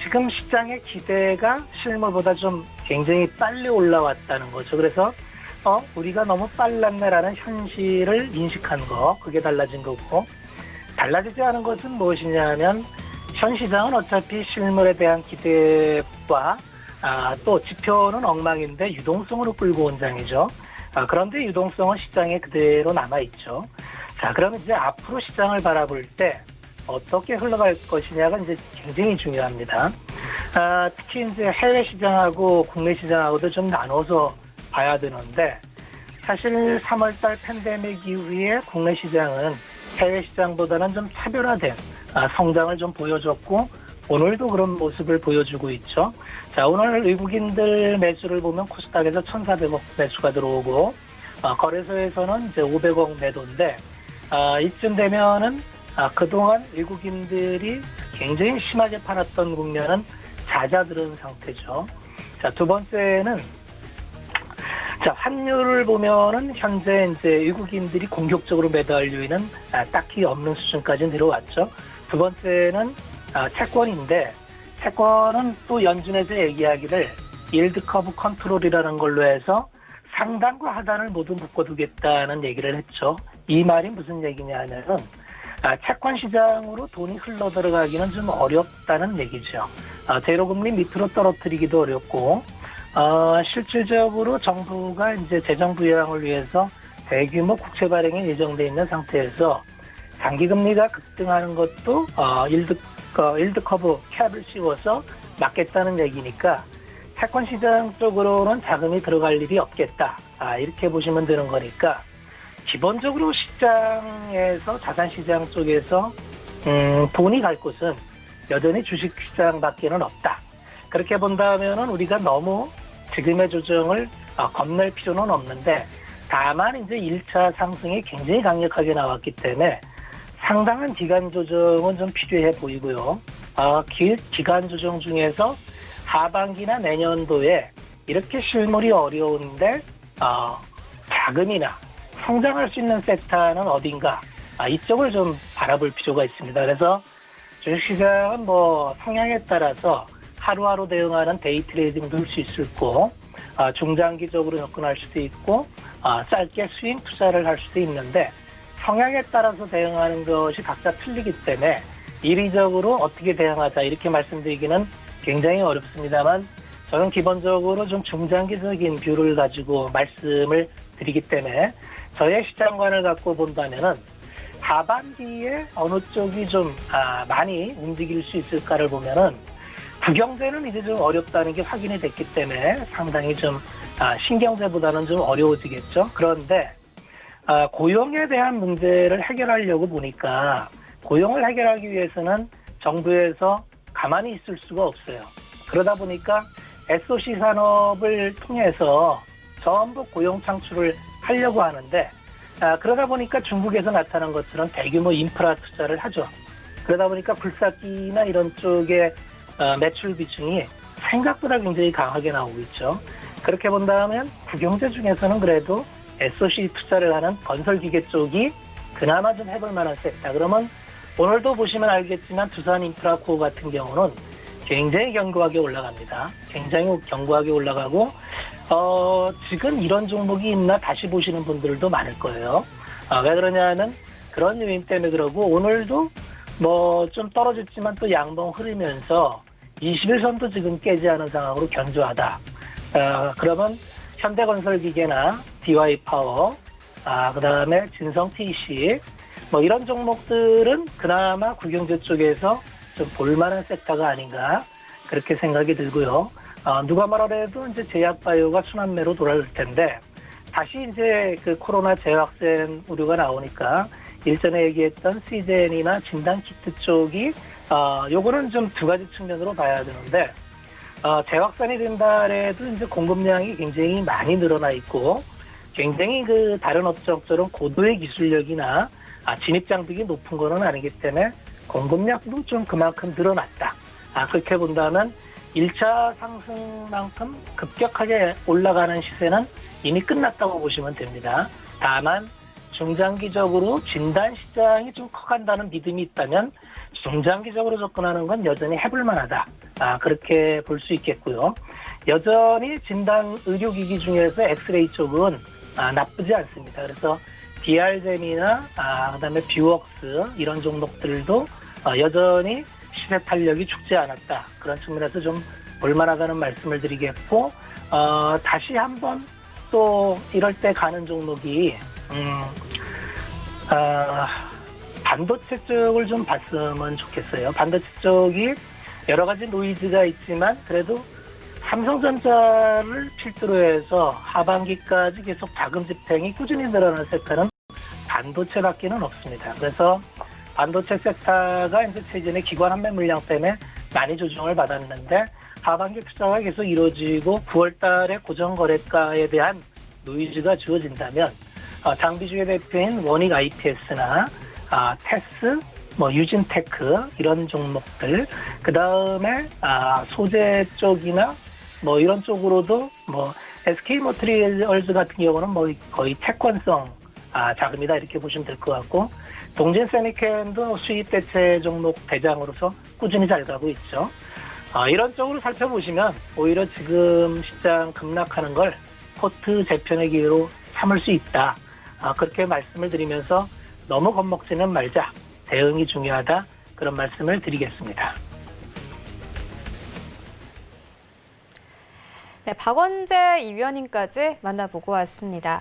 지금 시장의 기대가 실물보다 좀 굉장히 빨리 올라왔다는 거죠. 그래서 우리가 너무 빨랐네라는 현실을 인식한 거, 그게 달라진 거고, 달라지지 않은 것은 무엇이냐면 현 시장은 어차피 실물에 대한 기대와 또 지표는 엉망인데 유동성으로 끌고 온 장이죠. 그런데 유동성은 시장에 그대로 남아있죠. 자, 그러면 이제 앞으로 시장을 바라볼 때 어떻게 흘러갈 것이냐가 이제 굉장히 중요합니다. 특히 이제 해외 시장하고 국내 시장하고도 좀 나눠서 봐야 되는데, 사실 3월달 팬데믹 이후에 국내 시장은 해외 시장보다는 좀 차별화된 성장을 좀 보여줬고, 오늘도 그런 모습을 보여주고 있죠. 자, 오늘 외국인들 매수를 보면 코스닥에서 1,400억 매수가 들어오고, 거래소에서는 이제 500억 매도인데, 이쯤 되면은 그동안 외국인들이 굉장히 심하게 팔았던 국면은 잦아들은 상태죠. 자, 두 번째는 자, 환율을 보면은 현재 이제 외국인들이 공격적으로 매도할 요인은 딱히 없는 수준까지 내려왔죠. 두 번째는 채권인데, 채권은 또 연준에서 얘기하기를 일드 커브 컨트롤이라는 걸로 해서 상단과 하단을 모두 묶어두겠다는 얘기를 했죠. 이 말이 무슨 얘기냐면은 채권 시장으로 돈이 흘러 들어가기는 좀 어렵다는 얘기죠. 제로금리 밑으로 떨어뜨리기도 어렵고, 실질적으로 정부가 이제 재정 부양을 위해서 대규모 국채 발행이 예정돼 있는 상태에서 장기금리가 급등하는 것도 일드 커브 캡을 씌워서 막겠다는 얘기니까 채권 시장 쪽으로는 자금이 들어갈 일이 없겠다. 이렇게 보시면 되는 거니까 기본적으로 시장에서 자산시장 쪽에서 돈이 갈 곳은 여전히 주식시장밖에는 없다. 그렇게 본다면은 우리가 너무 지금의 조정을 겁낼 필요는 없는데, 다만 이제 1차 상승이 굉장히 강력하게 나왔기 때문에 상당한 기간 조정은 좀 필요해 보이고요. 기간 조정 중에서 하반기나 내년도에 이렇게 실물이 어려운데 자금이나 성장할 수 있는 섹터는 어딘가, 이쪽을 좀 바라볼 필요가 있습니다. 그래서 주식시장은 뭐 성향에 따라서 하루하루 대응하는 데이 트레이딩도 할 수 있고, 중장기적으로 접근할 수도 있고, 짧게 스윙 투자를 할 수도 있는데, 성향에 따라서 대응하는 것이 각자 틀리기 때문에 이리적으로 어떻게 대응하자 이렇게 말씀드리기는 굉장히 어렵습니다만, 저는 기본적으로 좀 중장기적인 뷰를 가지고 말씀을 드리기 때문에 저의 시장관을 갖고 본다면은 하반기에 어느 쪽이 좀 많이 움직일 수 있을까를 보면은 부경제는 이제 좀 어렵다는 게 확인이 됐기 때문에 상당히 좀 신경제보다는 좀 어려워지겠죠. 그런데 고용에 대한 문제를 해결하려고 보니까 고용을 해결하기 위해서는 정부에서 가만히 있을 수가 없어요. 그러다 보니까 SOC 산업을 통해서 전부 고용 창출을 하려고 하는데, 그러다 보니까 중국에서 나타난 것처럼 대규모 인프라 투자를 하죠. 그러다 보니까 굴삭기나 이런 쪽에 매출 비중이 생각보다 굉장히 강하게 나오고 있죠. 그렇게 본다면 국영제 중에서는 그래도 SOC 투자를 하는 건설기계 쪽이 그나마 좀 해볼 만한 섹터. 그러면 오늘도 보시면 알겠지만 두산 인프라코어 같은 경우는 굉장히 견고하게 올라갑니다. 굉장히 견고하게 올라가고, 지금 이런 종목이 있나 다시 보시는 분들도 많을 거예요. 왜 그러냐면 그런 요인 때문에 그러고, 오늘도 뭐 좀 떨어졌지만 또 양봉 흐르면서 21선도 지금 깨지 않은 상황으로 견조하다. 그러면 현대건설기계나 DY파워, 그 다음에 진성TC, 뭐 이런 종목들은 그나마 국영제 쪽에서 좀 볼만한 섹터가 아닌가 그렇게 생각이 들고요. 누가 말하래도 이제 제약바이오가 순환매로 돌아올 텐데 다시 이제 그 코로나 재확산 우려가 나오니까 일전에 얘기했던 시젠이나 진단키트 쪽이 요거는 좀 두 가지 측면으로 봐야 되는데 재확산이 된다 해도 이제 공급량이 굉장히 많이 늘어나 있고 굉장히 그 다른 업종처럼 고도의 기술력이나 진입 장벽이 높은 거는 아니기 때문에 공급량도 좀 그만큼 늘어났다. 그렇게 본다면 1차 상승만큼 급격하게 올라가는 시세는 이미 끝났다고 보시면 됩니다. 다만 중장기적으로 진단 시장이 좀 커간다는 믿음이 있다면 중장기적으로 접근하는 건 여전히 해볼 만하다. 그렇게 볼 수 있겠고요. 여전히 진단 의료기기 중에서 엑스레이 쪽은 나쁘지 않습니다. 그래서 DR잼이나 그다음에 뷰웍스 이런 종목들도 여전히 시세 탄력이 죽지 않았다. 그런 측면에서 좀 볼만하다는 말씀을 드리겠고 다시 한번 또 이럴 때 가는 종목이 반도체 쪽을 좀 봤으면 좋겠어요. 반도체 쪽이 여러 가지 노이즈가 있지만 그래도 삼성전자를 필두로 해서 하반기까지 계속 자금 집행이 꾸준히 늘어나는 섹터는 반도체밖에는 없습니다. 그래서 반도체 섹터가 이제 최근에 기관 판매 물량 때문에 많이 조정을 받았는데 하반기 투자가 계속 이루어지고 9월 달에 고정 거래가에 대한 노이즈가 주어진다면 장비주의 대표인 원익 IPS나 테스, 유진테크 이런 종목들, 그 다음에 소재 쪽이나 이런 쪽으로도 SK모터리얼즈 같은 경우는 거의 채권성 자금이다 이렇게 보시면 될 것 같고 동진세미캔도 수입 대체 종목 대장으로서 꾸준히 잘 가고 있죠. 이런 쪽으로 살펴보시면 오히려 지금 시장 급락하는 걸 포트 재편의 기회로 삼을 수 있다. 그렇게 말씀을 드리면서 너무 겁먹지는 말자. 대응이 중요하다. 그런 말씀을 드리겠습니다. 네, 박원재 이 위원님까지 만나보고 왔습니다.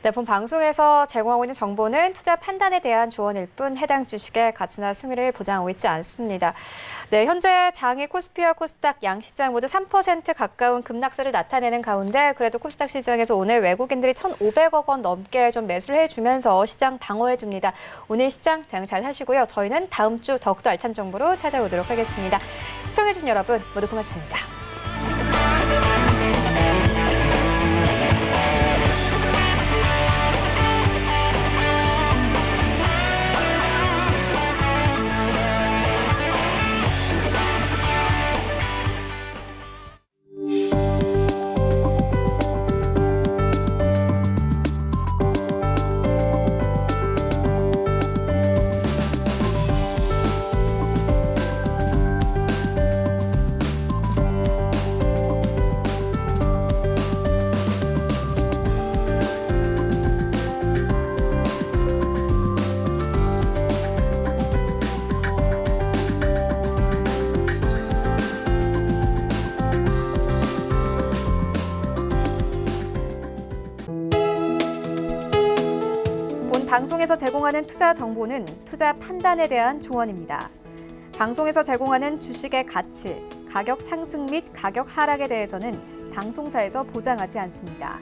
네, 본 방송에서 제공하고 있는 정보는 투자 판단에 대한 조언일 뿐 해당 주식의 가치나 수익률을 보장하고 있지 않습니다. 네, 현재 장이 코스피와 코스닥 양시장 모두 3% 가까운 급락세를 나타내는 가운데 그래도 코스닥 시장에서 오늘 외국인들이 1,500억 원 넘게 좀 매수를 해주면서 시장 방어해줍니다. 오늘 시장 대응 잘 하시고요. 저희는 다음 주 더욱더 알찬 정보로 찾아오도록 하겠습니다. 시청해주신 여러분 모두 고맙습니다. 방송에서 제공하는 투자 정보는 투자 판단에 대한 조언입니다. 방송에서 제공하는 주식의 가치, 가격 상승 및 가격 하락에 대해서는 방송사에서 보장하지 않습니다.